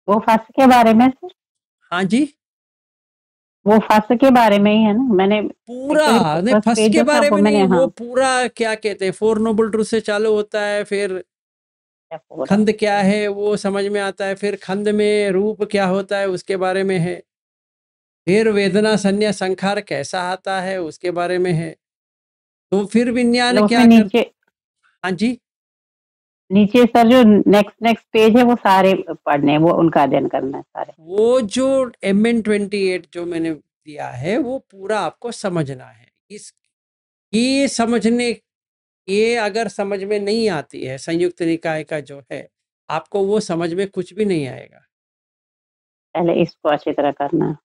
वो फर्स्ट के बारे में सर? हाँ जी, वो फर्स्ट के बारे में ही है ना? मैंने पूरा actually नहीं, first फर्स्ट page के जो था बारे वो में मैंने, नहीं, वो हाँ पूरा क्या कहते हैं, फोर नोबल ट्रूथ से चालू होता है, फिर पूरा। खंड क्या है वो समझ में आता है, फिर खंड में रूप क्या होता है उसके बारे में है, फिर वेदना संज्ञा संखार कैसा आता है उसके बारे में है, तो फिर विज्ञान मतलब क्या उसमें कर। नीचे हाँ जी, नीचे सर जो नेक्स्ट पेज है वो सारे पढ़ने हैं, वो उनका अध्ययन करना है सारे। वो जो MN28 जो मैंने दिया है वो पूरा आपको समझना है। इस ये समझने, ये अगर समझ में नहीं आती है संयुक्त निकाय का जो है, आपको वो समझ में कुछ भी नहीं आएगा। पहले इसको अच्छी तरह करना है।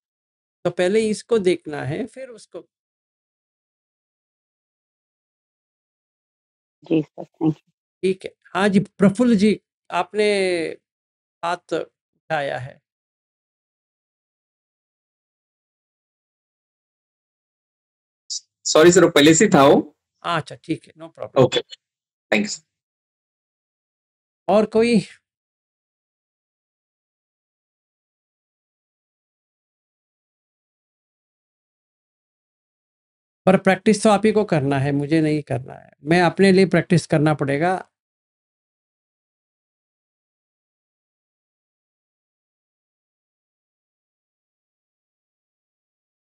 तो पहले इसको देखना है, फिर उसको। जी सर, थैंक यू। ठीक है। हाँ जी, प्रफुल्ल जी आपने हाथ उठाया है। सॉरी सर, वो पहले से था वो। अच्छा ठीक है, नो प्रॉब्लम। Okay, thanks. और कोई? पर प्रैक्टिस तो आप ही को करना है, मुझे नहीं करना है, मैं अपने लिए प्रैक्टिस करना पड़ेगा।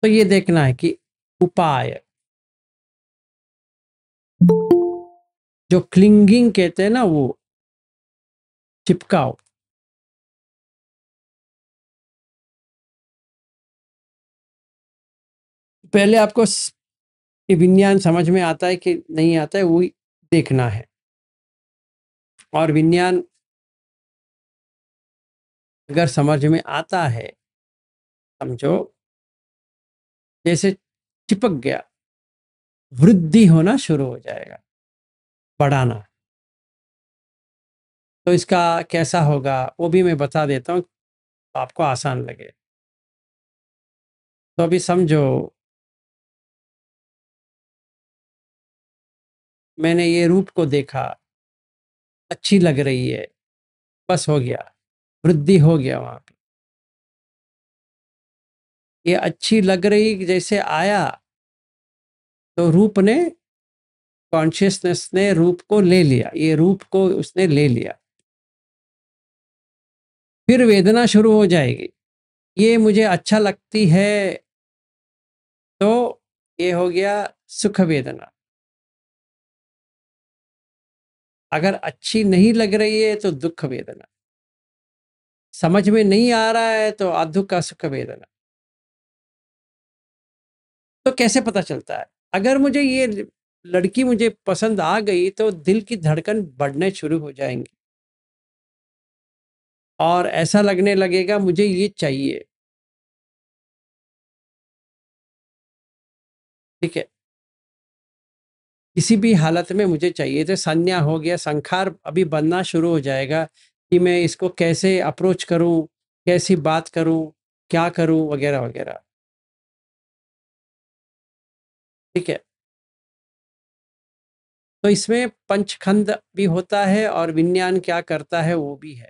तो ये देखना है कि उपाय जो क्लिंगिंग कहते हैं ना, वो चिपकाओ। पहले आपको ये विज्ञान समझ में आता है कि नहीं आता है, वो देखना है। और विज्ञान अगर समझ में आता है, समझो जैसे चिपक गया, वृद्धि होना शुरू हो जाएगा, बढ़ाना। तो इसका कैसा होगा वो भी मैं बता देता हूँ, आपको आसान लगे। तो अभी समझो मैंने ये रूप को देखा, अच्छी लग रही है, बस हो गया, वृद्धि हो गया वहां पे। ये अच्छी लग रही जैसे आया तो रूप ने, कॉन्शियसनेस ने रूप को ले लिया, ये रूप को उसने ले लिया। फिर वेदना शुरू हो जाएगी, ये मुझे अच्छा लगती है तो ये हो गया सुख वेदना। अगर अच्छी नहीं लग रही है तो दुख वेदना। समझ में नहीं आ रहा है तो अधुख का सुख वेदना। तो कैसे पता चलता है? अगर मुझे ये लड़की मुझे पसंद आ गई तो दिल की धड़कन बढ़ने शुरू हो जाएंगी और ऐसा लगने लगेगा मुझे ये चाहिए। ठीक है, किसी भी हालत में मुझे चाहिए। तो संज्ञा हो गया, संखार अभी बनना शुरू हो जाएगा कि मैं इसको कैसे अप्रोच करूं, कैसी बात करूं, क्या करूं, वगैरह वगैरह। ठीक है, तो इसमें पंचखंड भी होता है और विज्ञान क्या करता है वो भी है।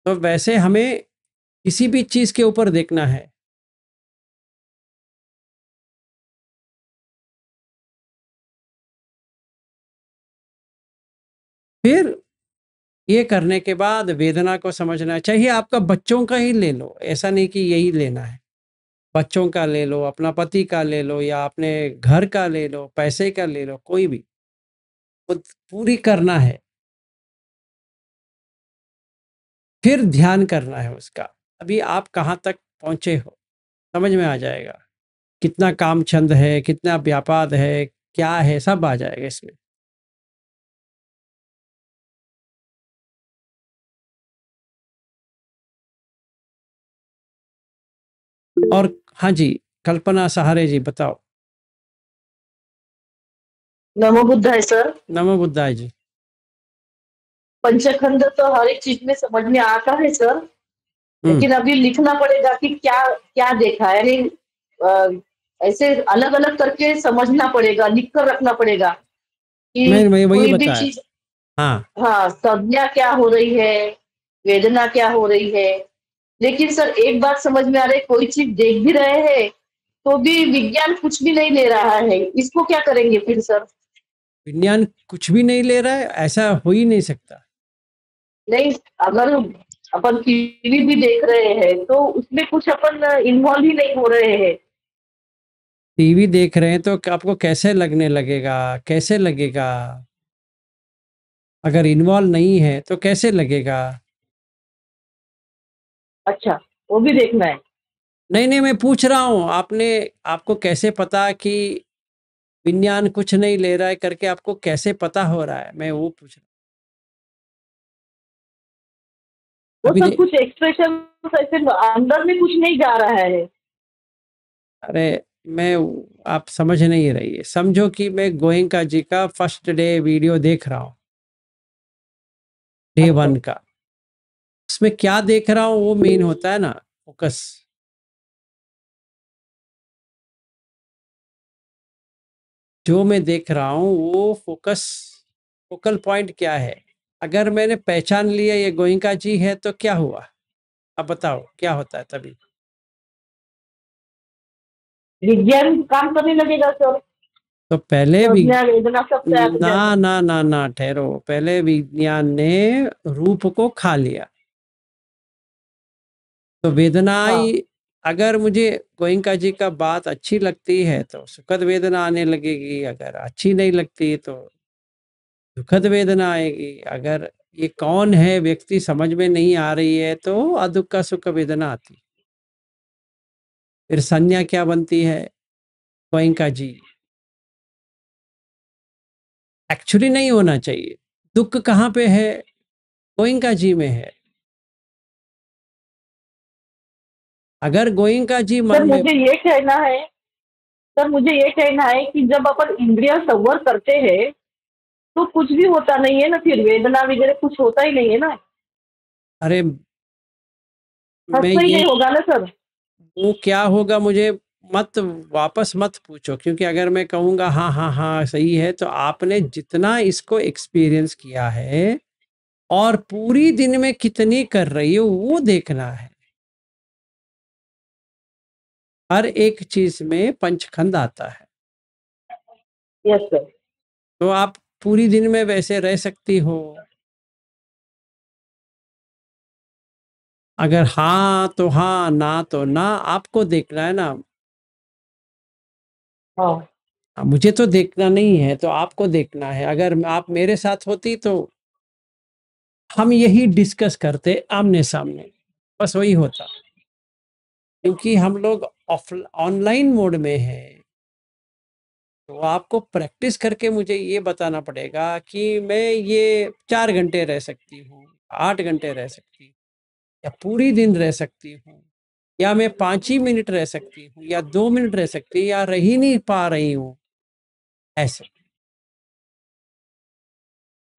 तो वैसे हमें किसी भी चीज के ऊपर देखना है। फिर ये करने के बाद वेदना को समझना चाहिए। आपका बच्चों का ही ले लो, ऐसा नहीं कि यही लेना है। बच्चों का ले लो, अपना पति का ले लो, या अपने घर का ले लो, पैसे का ले लो, कोई भी, वो पूरी करना है। फिर ध्यान करना है उसका। अभी आप कहाँ तक पहुंचे हो समझ में आ जाएगा, कितना काम छंद है, कितना व्यापाद है, क्या है, सब आ जाएगा इसमें। और हाँ जी, कल्पना सहारे जी बताओ। नमो बुद्धाय सर। नमो बुद्धाय जी। पंचखंड तो हर एक चीज में समझ में आता है सर, लेकिन अभी लिखना पड़ेगा कि क्या क्या देखा है, यानी ऐसे अलग अलग करके समझना पड़ेगा, लिख कर रखना पड़ेगा कि मैं वही कोई भी बताया। चीज, हाँ हाँ, संज्ञा क्या हो रही है, वेदना क्या हो रही है। लेकिन सर एक बात समझ में आ रही है, कोई चीज देख भी रहे हैं तो भी विज्ञान कुछ भी नहीं ले रहा है, इसको क्या करेंगे फिर सर? विज्ञान कुछ भी नहीं ले रहा है, ऐसा हो ही नहीं सकता। नहीं, अगर अपन टीवी भी देख रहे हैं तो उसमें कुछ अपन इन्वॉल्व ही नहीं हो रहे हैं। टीवी देख रहे हैं तो आपको कैसे लगने लगेगा, कैसे लगेगा? अगर इन्वॉल्व नहीं है तो कैसे लगेगा? अच्छा, वो भी देखना है। नहीं नहीं, मैं पूछ रहा हूँ आपको कैसे पता कि विज्ञान कुछ नहीं ले रहा है करके, आपको कैसे पता हो रहा है, मैं वो पूछ रहा हूँ। वो सब कुछ एक्सप्रेशन ऐसे अंदर में कुछ नहीं जा रहा है। अरे आप समझ नहीं रही है। समझो कि मैं गोयंका जी का फर्स्ट डे वीडियो देख रहा हूँ, डे 1 का। उसमें क्या देख रहा हूँ वो मेन होता है ना, फोकस। जो मैं देख रहा हूँ वो फोकल पॉइंट क्या है। अगर मैंने पहचान लिया ये गोयंका जी है तो क्या हुआ, अब बताओ क्या होता है तभी? विज्ञान काम करने लगेगा सर। तो पहले वेदना सब ना ना ना ना ठहरो, पहले विज्ञान ने रूप को खा लिया तो वेदना आई। अगर मुझे गोयंका जी का बात अच्छी लगती है तो सुखद वेदना आने लगेगी, अगर अच्छी नहीं लगती तो दुखद वेदना आएगी। अगर ये कौन है व्यक्ति समझ में नहीं आ रही है तो अदुख सुख वेदना आती। फिर संज्ञा क्या बनती है? गोयंका जी एक्चुअली नहीं होना चाहिए। दुख कहाँ पे है? गोयंका जी में है। अगर गोयंका जी मन में, मुझे ये कहना है सर, मुझे ये कहना है कि जब अपन इंद्रिय संवर करते हैं तो कुछ भी होता नहीं है ना, फिर वेदना वगैरह कुछ होता ही नहीं है ना। अरे मैं ही नहीं होगा ना सर। वो क्या होगा मुझे वापस मत पूछो, क्योंकि अगर मैं कहूँगा हाँ हाँ हाँ सही है तो आपने जितना इसको एक्सपीरियंस किया है और पूरी दिन में कितनी कर रही हो वो देखना है। हर एक चीज में पंचखंड आता है। Yes sir. तो आप पूरी दिन में वैसे रह सकती हो? अगर हाँ तो हाँ, ना तो ना, आपको देखना है ना। मुझे तो देखना नहीं है तो आपको देखना है। अगर आप मेरे साथ होती तो हम यही डिस्कस करते आमने सामने, बस वही होता। क्योंकि हम लोग ऑनलाइन मोड में हैं तो आपको प्रैक्टिस करके मुझे ये बताना पड़ेगा कि मैं ये 4 घंटे रह सकती हूँ, 8 घंटे रह सकती हूँ, या पूरी दिन रह सकती हूँ, या मैं 5 ही मिनट रह सकती हूँ, या 2 मिनट रह सकती हूँ, या रह ही नहीं पा रही हूँ, ऐसे।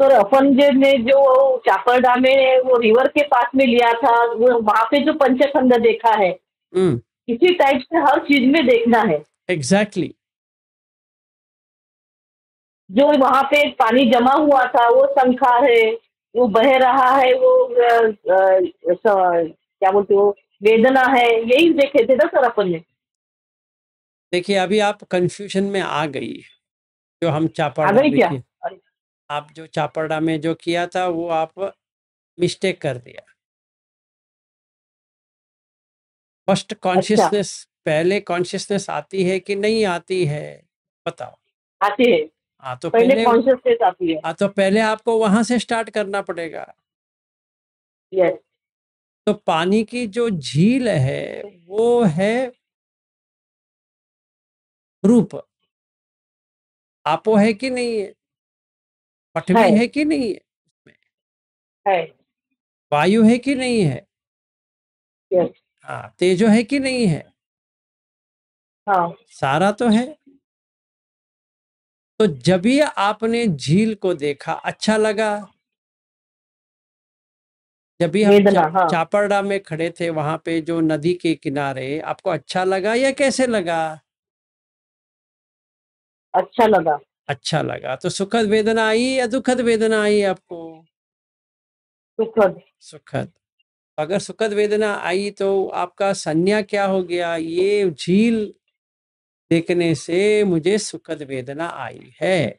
सर अपन ने जो चापरडा में वो रिवर के पास में लिया था, वो वहाँ पे जो पंचखंड देखा है, इसी टाइप से हर चीज में देखना है। एग्जैक्टली। जो वहाँ पे पानी जमा हुआ था वो संखार है, वो बह रहा है, वो क्या बोलते हो, वेदना है, यही देखे थे ना सर अपन ने। देखिए अभी आप कंफ्यूजन में आ गई। जो हम चापरडा में किया, आप जो चापरडा में जो किया था वो आप मिस्टेक कर दिया। फर्स्ट कॉन्शियसनेस, पहले कॉन्शियसनेस आती है कि नहीं आती है, बताओ? आती है। हाँ तो पहले कॉन्शियसनेस आती है। हाँ तो पहले आपको वहां से स्टार्ट करना पड़ेगा। यस। तो पानी की जो झील है वो है रूप। आपो है कि नहीं है? पृथ्वी है है कि नहीं है? है वायु है कि नहीं है? यस हाँ, तेजो है कि नहीं है? हाँ सारा तो है। तो जब भी आपने झील को देखा अच्छा लगा, जब भी हम वेदना हाँ चापरडा में खड़े थे वहां पे जो नदी के किनारे, आपको अच्छा लगा या कैसे लगा? अच्छा लगा अच्छा लगा। तो सुखद वेदना आई या दुखद वेदना आई आपको? सुखद सुखद। अगर सुखद वेदना आई तो आपका संज्ञा क्या हो गया? ये झील देखने से मुझे सुखद वेदना आई है।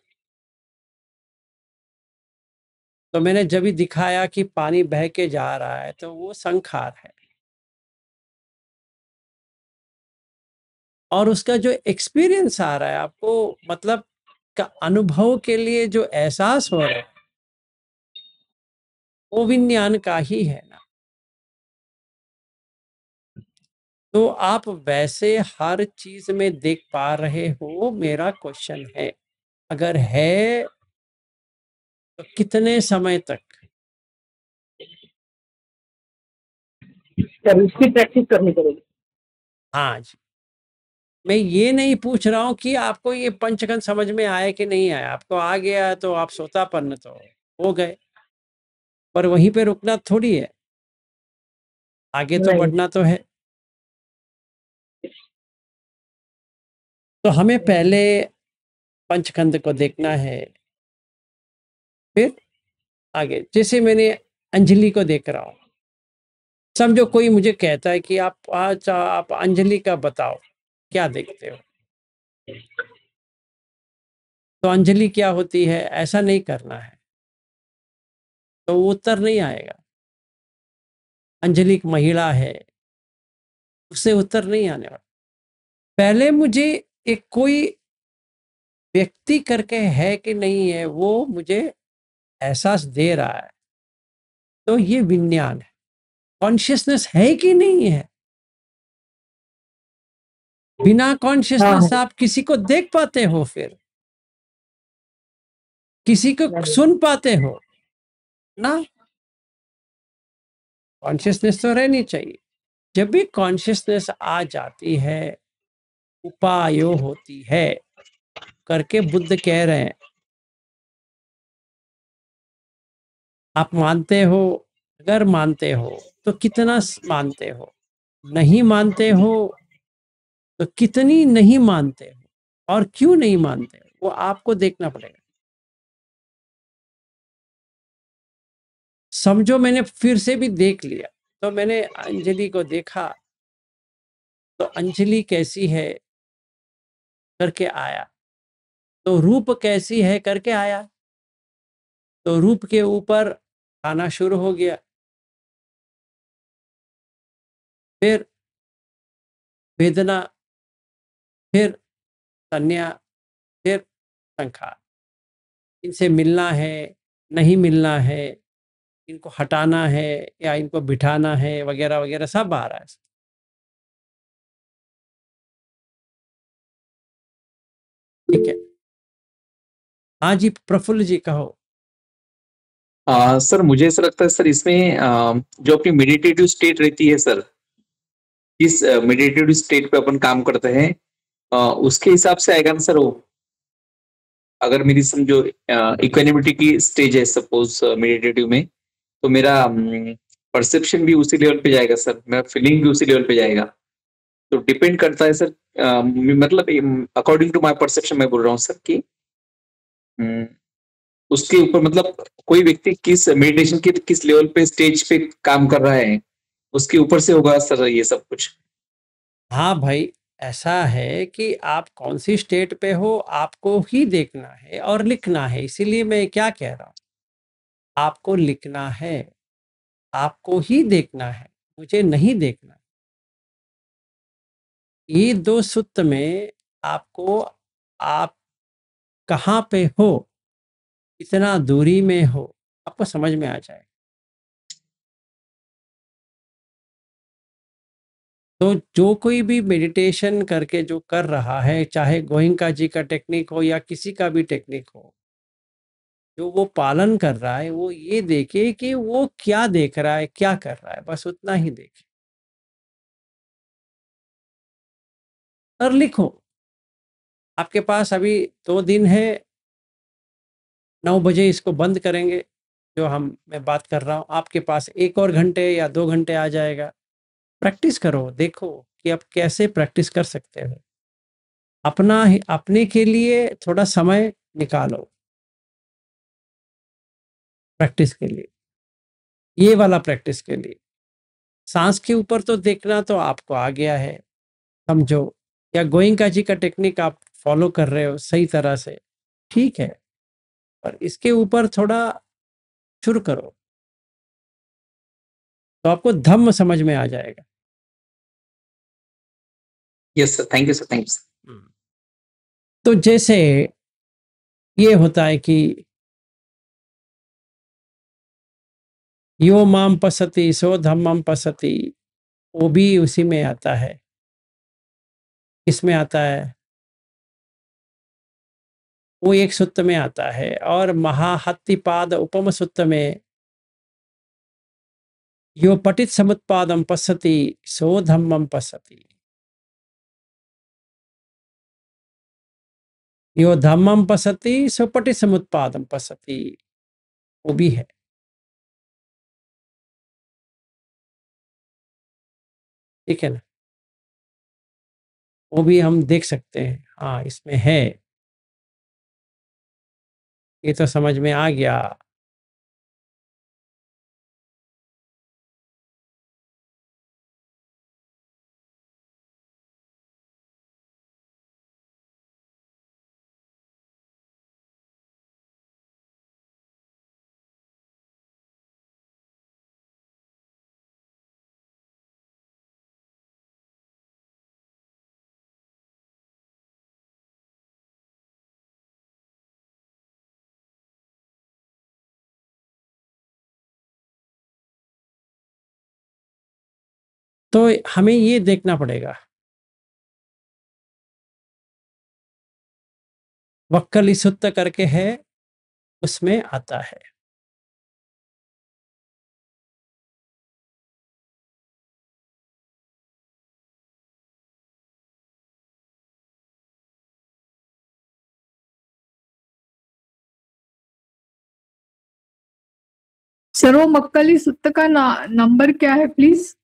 तो मैंने जब भी दिखाया कि पानी बह के जा रहा है तो वो संखार है। और उसका जो एक्सपीरियंस आ रहा है आपको, मतलब का अनुभव के लिए जो एहसास हो रहा है वो विज्ञान का ही है ना। तो आप वैसे हर चीज में देख पा रहे हो? मेरा क्वेश्चन है, अगर है तो कितने समय तक? तब इसकी प्रैक्टिस करनी पड़ेगी। हाँ जी। मैं ये नहीं पूछ रहा हूँ कि आपको ये पंचकन समझ में आया कि नहीं आया। आपको आ गया तो आप सोतापन्न तो हो गए, पर वहीं पे रुकना थोड़ी है, आगे तो नहीं बढ़ना तो है। तो हमें पहले पंचखंड को देखना है, फिर आगे। जैसे मैंने अंजलि को देख रहा हूँ, समझो कोई मुझे कहता है कि आप आज आप अंजलि का बताओ क्या देखते हो, तो अंजलि क्या होती है ऐसा नहीं करना है, तो वो उत्तर नहीं आएगा। अंजलि एक महिला है, उससे उत्तर नहीं आने वाला। पहले मुझे एक कोई व्यक्ति करके है कि नहीं है वो मुझे एहसास दे रहा है, तो ये विज्ञान है। कॉन्शियसनेस है कि नहीं है? बिना हाँ कॉन्शियसनेस है आप किसी को देख पाते हो? फिर किसी को नहीं सुन पाते हो ना? कॉन्शियसनेस तो रहनी चाहिए। जब भी कॉन्शियसनेस आ जाती है, उपायो होती है करके बुद्ध कह रहे हैं। आप मानते हो? अगर मानते हो तो कितना मानते हो? नहीं मानते हो तो कितनी नहीं मानते हो, और क्यों नहीं मानते हो वो आपको देखना पड़ेगा। समझो मैंने फिर से भी देख लिया, तो मैंने अंजलि को देखा, तो अंजलि कैसी है करके आया, तो रूप कैसी है करके आया, तो रूप के ऊपर आना शुरू हो गया। फिर वेदना, फिर संज्ञा, फिर संखार। इनसे मिलना है, नहीं मिलना है, इनको हटाना है या इनको बिठाना है, वगैरह वगैरह सब आ रहा है। ठीक है। हाँ जी, प्रफुल्ल जी कहो। सर मुझे ऐसा लगता है सर इसमें जो अपनी मेडिटेटिव स्टेट रहती है सर, इस मेडिटेटिव स्टेट पे अपन काम करते हैं, उसके हिसाब से आएगा ना सर वो। अगर मेरी समझो इक्वेनिमिटी की स्टेज है सपोज मेडिटेटिव में, तो मेरा परसेप्शन भी उसी लेवल पे जाएगा सर, मेरा फीलिंग भी उसी लेवल पे जाएगा। तो डिपेंड करता है सर, मतलब अकॉर्डिंग टू माय परसेप्शन मैं बोल रहा हूँ सर कि उसके ऊपर मतलब कोई व्यक्ति किस मेडिटेशन के किस लेवल पे स्टेज पे काम कर रहा है, उसके ऊपर से होगा सर ये सब कुछ। हाँ भाई, ऐसा है कि आप कौन सी स्टेट पे हो आपको ही देखना है और लिखना है। इसीलिए मैं क्या कह रहा हूँ, आपको लिखना है, आपको ही देखना है, मुझे नहीं देखना। ये दो सूत्र में आपको, आप कहाँ पे हो, कितना दूरी में हो, आपको समझ में आ जाए। तो जो कोई भी मेडिटेशन करके जो कर रहा है, चाहे गोयंका जी का टेक्निक हो या किसी का भी टेक्निक हो, जो वो पालन कर रहा है, वो ये देखे कि वो क्या देख रहा है, क्या कर रहा है, बस उतना ही देखे और लिखो। आपके पास अभी 2 दिन है, 9 बजे इसको बंद करेंगे जो मैं बात कर रहा हूँ, आपके पास 1 और घंटे या 2 घंटे आ जाएगा। प्रैक्टिस करो, देखो कि आप कैसे प्रैक्टिस कर सकते हो। अपने के लिए थोड़ा समय निकालो प्रैक्टिस के लिए, ये वाला प्रैक्टिस के लिए। सांस के ऊपर तो देखना तो आपको आ गया है, समझो, या गोयंका जी का टेक्निक आप फॉलो कर रहे हो सही तरह से, ठीक है, पर इसके ऊपर थोड़ा शुरू करो तो आपको धम्म समझ में आ जाएगा। Yes sir, thank you sir, thank you sir. तो जैसे ये होता है कि यो माम पसति सो धम्मम पसति, वो भी उसी में आता है। इसमें आता है, वो एक सूत्र में आता है। और महाहत्तिपाद उपम सूत्र में यो पठित समुत्पादम पश्यति सो धम्मम पश्यति, यो धम्मम पश्यति सो पठित समुत्पादम पश्यति, वो भी है। ठीक है ना, वो भी हम देख सकते हैं। हाँ, इसमें है, ये तो समझ में आ गया। तो हमें ये देखना पड़ेगा, वक्कली सूत्र करके है, उसमें आता है। सर वो मक्कली सूत्र का नंबर क्या है प्लीज?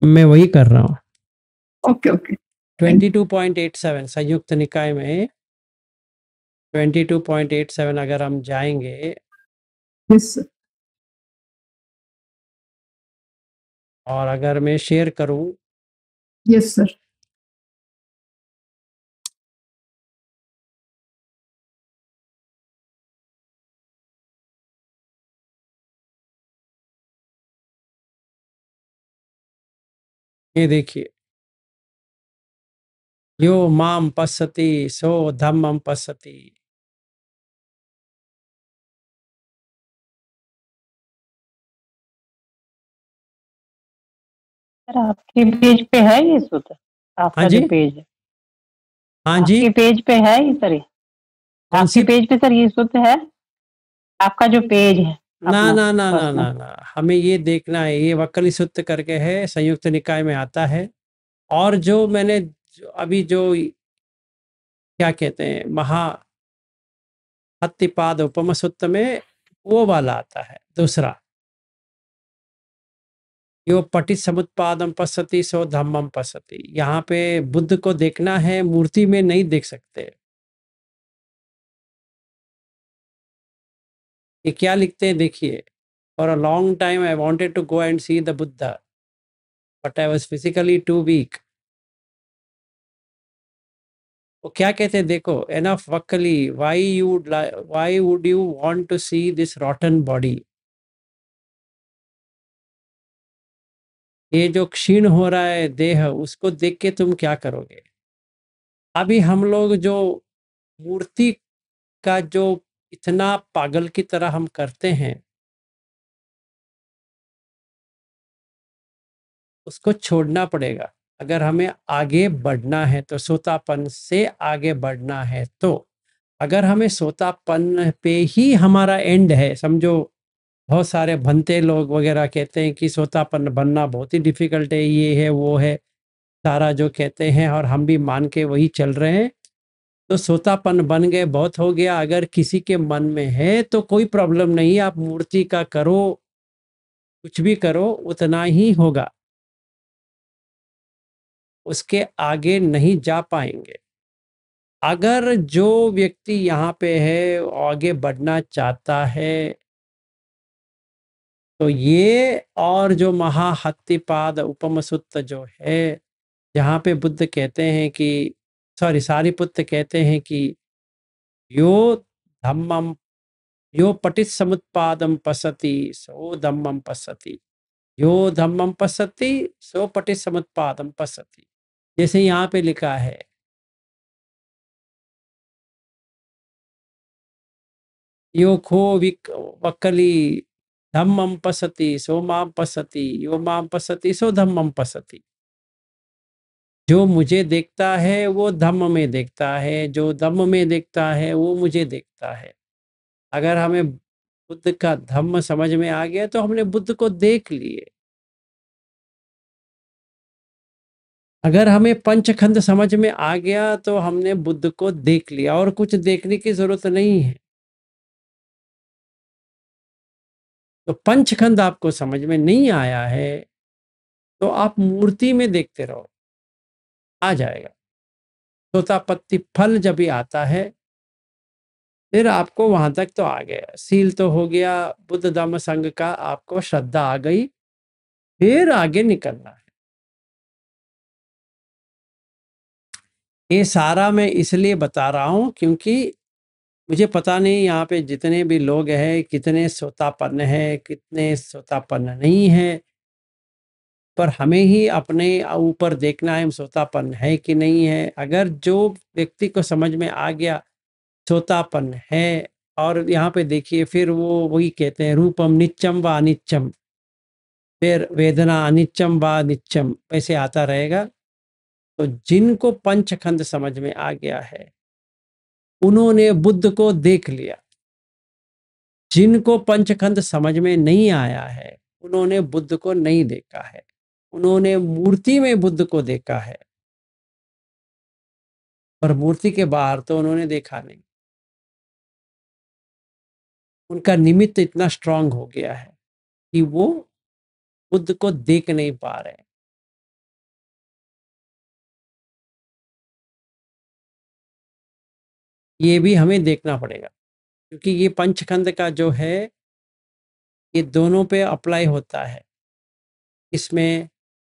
मैं वही कर रहा हूँ। Okay okay. 22.87 संयुक्त निकाय में 22.87 अगर हम जाएंगे, यस सर। और अगर मैं शेयर करूं, यस सर। ये देखिए, यो माम पश्यति सो धम्मम पश्यति, सर आपके पेज पे है ये सूत्र? आपका हाँ जी, जो पेज है, हाँ जी, आपके पेज पे है ये सर? कौन आपके सी? पेज पे सर ये सूत्र है? आपका जो पेज है ना अपना ना ना ना पर्सनल? ना ना, हमें ये देखना है, ये वक्कली सूत्र करके है, संयुक्त निकाय में आता है। और जो मैंने अभी जो क्या कहते हैं, महाहत्तिपाद उपम सूत्र में वो वाला आता है, दूसरा, यो पठित समुत्पादम पश्यति सो धम्मम पश्यति। यहाँ पे बुद्ध को देखना है, मूर्ति में नहीं देख सकते। ये क्या लिखते हैं देखिए, for a long time I wanted to go and see the Buddha but I was physically too weak. वो क्या कहते हैं देखो, enough Vakkali, why would you want to see this rotten body. ये जो क्षीण हो रहा है देह, उसको देख के तुम क्या करोगे। अभी हम लोग जो मूर्ति का जो इतना पागल की तरह हम करते हैं, उसको छोड़ना पड़ेगा। अगर हमें आगे बढ़ना है तो सोतापन से आगे बढ़ना है तो अगर हमें सोतापन पे ही हमारा एंड है, समझो बहुत सारे भंते लोग वगैरह कहते हैं कि सोतापन बनना बहुत ही डिफिकल्ट है, ये है वो है, सारा जो कहते हैं और हम भी मान के वही चल रहे हैं, तो सोतापन बन गए, बहुत हो गया। अगर किसी के मन में है तो कोई प्रॉब्लम नहीं, आप मूर्ति का करो, कुछ भी करो, उतना ही होगा, उसके आगे नहीं जा पाएंगे। अगर जो व्यक्ति यहाँ पे है आगे बढ़ना चाहता है तो ये और जो महाहत्तिपाद उपम सुत्त जो है, जहाँ पे बुद्ध कहते हैं कि सारिपुत्र कहते हैं कि यो धम्मम यो पटित समुत्पादम पसति सो धम्मम पसति, यो धम्मम पसति सो पटित समुत्पादम पसति। जैसे यहाँ पे लिखा है, यो खो वक्कली धम्मम पसति सो माम पसति, यो माम पसति सो धम्मम पसति। जो मुझे देखता है वो धम्म में देखता है, जो धम्म में देखता है वो मुझे देखता है। अगर हमें बुद्ध का धम्म समझ में आ गया तो हमने बुद्ध को देख लिए। अगर हमें पंचखंड समझ में आ गया तो हमने बुद्ध को देख लिया, और कुछ देखने की जरूरत नहीं है। तो पंचखंड आपको समझ में नहीं आया है तो आप मूर्ति में देखते रहो, आ जाएगा। सोतापत्ति फल जब भी आता है फिर आपको वहां तक तो आ गया, सील तो हो गया, बुद्ध धम्म संघ का आपको श्रद्धा आ गई, फिर आगे निकलना है। ये सारा मैं इसलिए बता रहा हूं क्योंकि मुझे पता नहीं यहाँ पे जितने भी लोग हैं कितने सोतापन्न है, कितने सोतापन्न नहीं है, पर हमें ही अपने ऊपर देखना है हम सोतापन्न है कि नहीं है। अगर जो व्यक्ति को समझ में आ गया सोतापन्न है, और यहाँ पे देखिए फिर वो वही कहते हैं रूपम नित्यम व अनित्यम, फिर वेदना अनित्यम व नित्यम, ऐसे आता रहेगा। तो जिनको पंचखंड समझ में आ गया है उन्होंने बुद्ध को देख लिया, जिनको पंचखंड समझ में नहीं आया है उन्होंने बुद्ध को नहीं देखा है, उन्होंने मूर्ति में बुद्ध को देखा है, पर मूर्ति के बाहर तो उन्होंने देखा नहीं। उनका निमित्त इतना स्ट्रांग हो गया है कि वो बुद्ध को देख नहीं पा रहे। ये भी हमें देखना पड़ेगा क्योंकि ये पंचखंड का जो है ये दोनों पे अप्लाई होता है। इसमें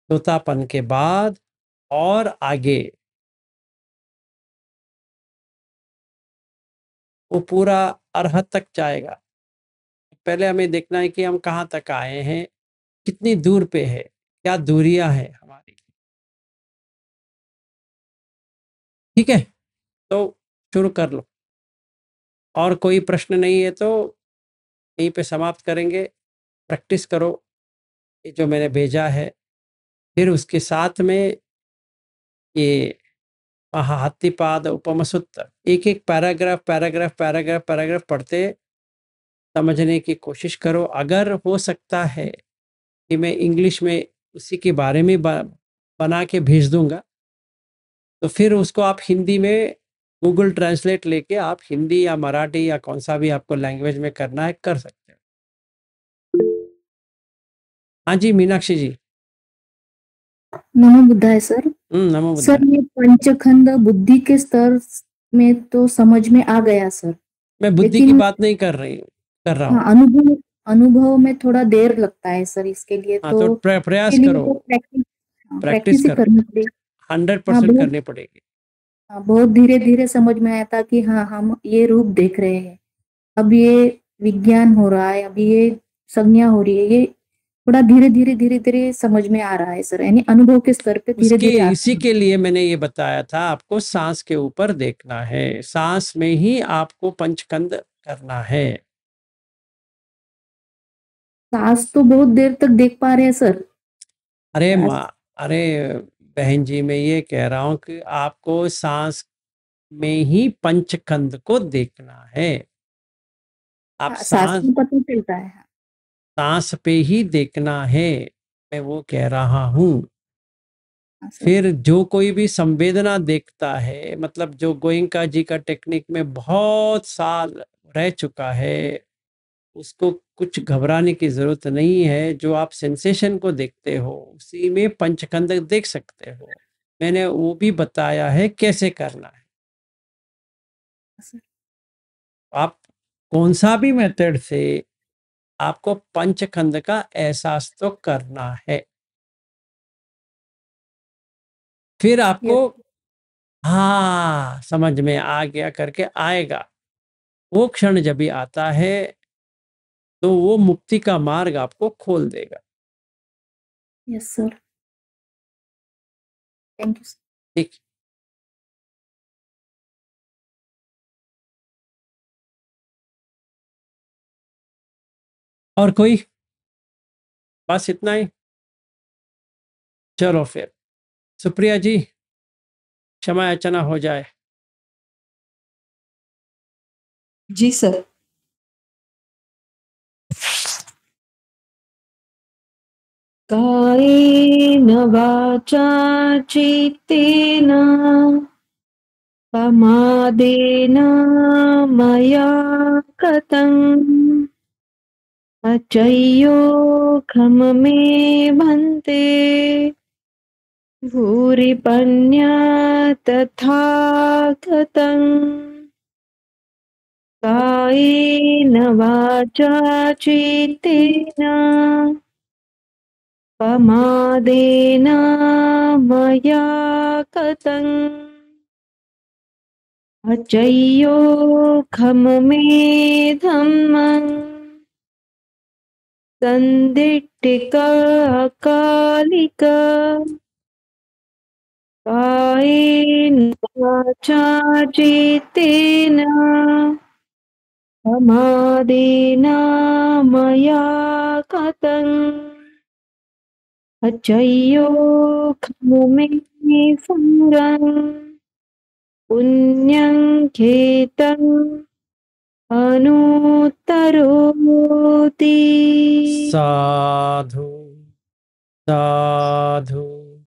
सोतापन के बाद और आगे वो पूरा अरहत तक जाएगा। पहले हमें देखना है कि हम कहाँ तक आए हैं, कितनी दूर पे है, क्या दूरियां हैं हमारी। ठीक है, तो शुरू कर लो। और कोई प्रश्न नहीं है तो यहीं पे समाप्त करेंगे। प्रैक्टिस करो ये जो मैंने भेजा है, फिर उसके साथ में ये महाहत्तिपाद उपम सुत्त, एक एक पैराग्राफ पढ़ते समझने की कोशिश करो। अगर हो सकता है कि मैं इंग्लिश में उसी के बारे में बना के भेज दूंगा तो फिर उसको आप हिंदी में गूगल ट्रांसलेट लेके आप हिंदी या मराठी या कौन सा भी आपको लैंग्वेज में करना है कर सकते हो। हाँ जी मीनाक्षी जी। नमो बुद्धाय सर। नमो बुद्धाय। सर ये पंचखंड बुद्धि के स्तर में तो समझ में आ गया सर। मैं बुद्धि की बात नहीं कर रहा हूँ। हाँ, अनुभव में थोड़ा देर लगता है सर, इसके लिए तो प्रयास करो, प्रैक्टिस करनी पड़ेगी, 100% करनी पड़ेगी। बहुत धीरे धीरे समझ में आया था कि हाँ हम ये रूप देख रहे हैं, अब ये विज्ञान हो रहा है, अब ये संज्ञा हो रही है, ये थोड़ा धीरे धीरे समझ में आ रहा है सर, यानी अनुभव के स्तर पे धीरे धीरे। इसी के लिए मैंने ये बताया था आपको सांस के ऊपर देखना है, सांस में ही आपको पंचखंड करना है। सांस तो बहुत देर तक देख पा रहे हैं सर। अरे अरे बहन जी, मैं ये कह रहा हूं कि आपको सांस में ही पंचखंड को देखना है। आप सांस में पता चलता है। सांस पे ही देखना है, मैं वो कह रहा हूं। फिर जो कोई भी संवेदना देखता है, मतलब जो गोयंका जी का टेक्निक में बहुत साल रह चुका है, उसको कुछ घबराने की जरूरत नहीं है। जो आप सेंसेशन को देखते हो उसी में पंचखंड देख सकते हो। मैंने वो भी बताया है कैसे करना है। आप कौन सा भी मेथड से आपको पंचखंड का एहसास तो करना है। फिर आपको हाँ समझ में आ गया करके आएगा। वो क्षण जब भी आता है तो वो मुक्ति का मार्ग आपको खोल देगा। Yes sir, thank you. ठीक। और कोई? बस इतना ही? चलो फिर सुप्रिया जी, क्षमा याचना हो जाए। जी सर। कायेन वाचा चित्तेन प्रमादेन मया कृतम् अचय्योखम मे भन्ते भूरिपन्या तथा कृतम् कायेन वाचा चित्तेन प्रमादेन मया कृतम् अचय्योखम मे धम्मं सन्दिट्टिक अकालिक कायेन वाचा चित्तेन प्रमादेन मया कृतम् अचय्योखम मे स्मरन् पुण्यं खेतम् अनुत्तरोति। साधु साधु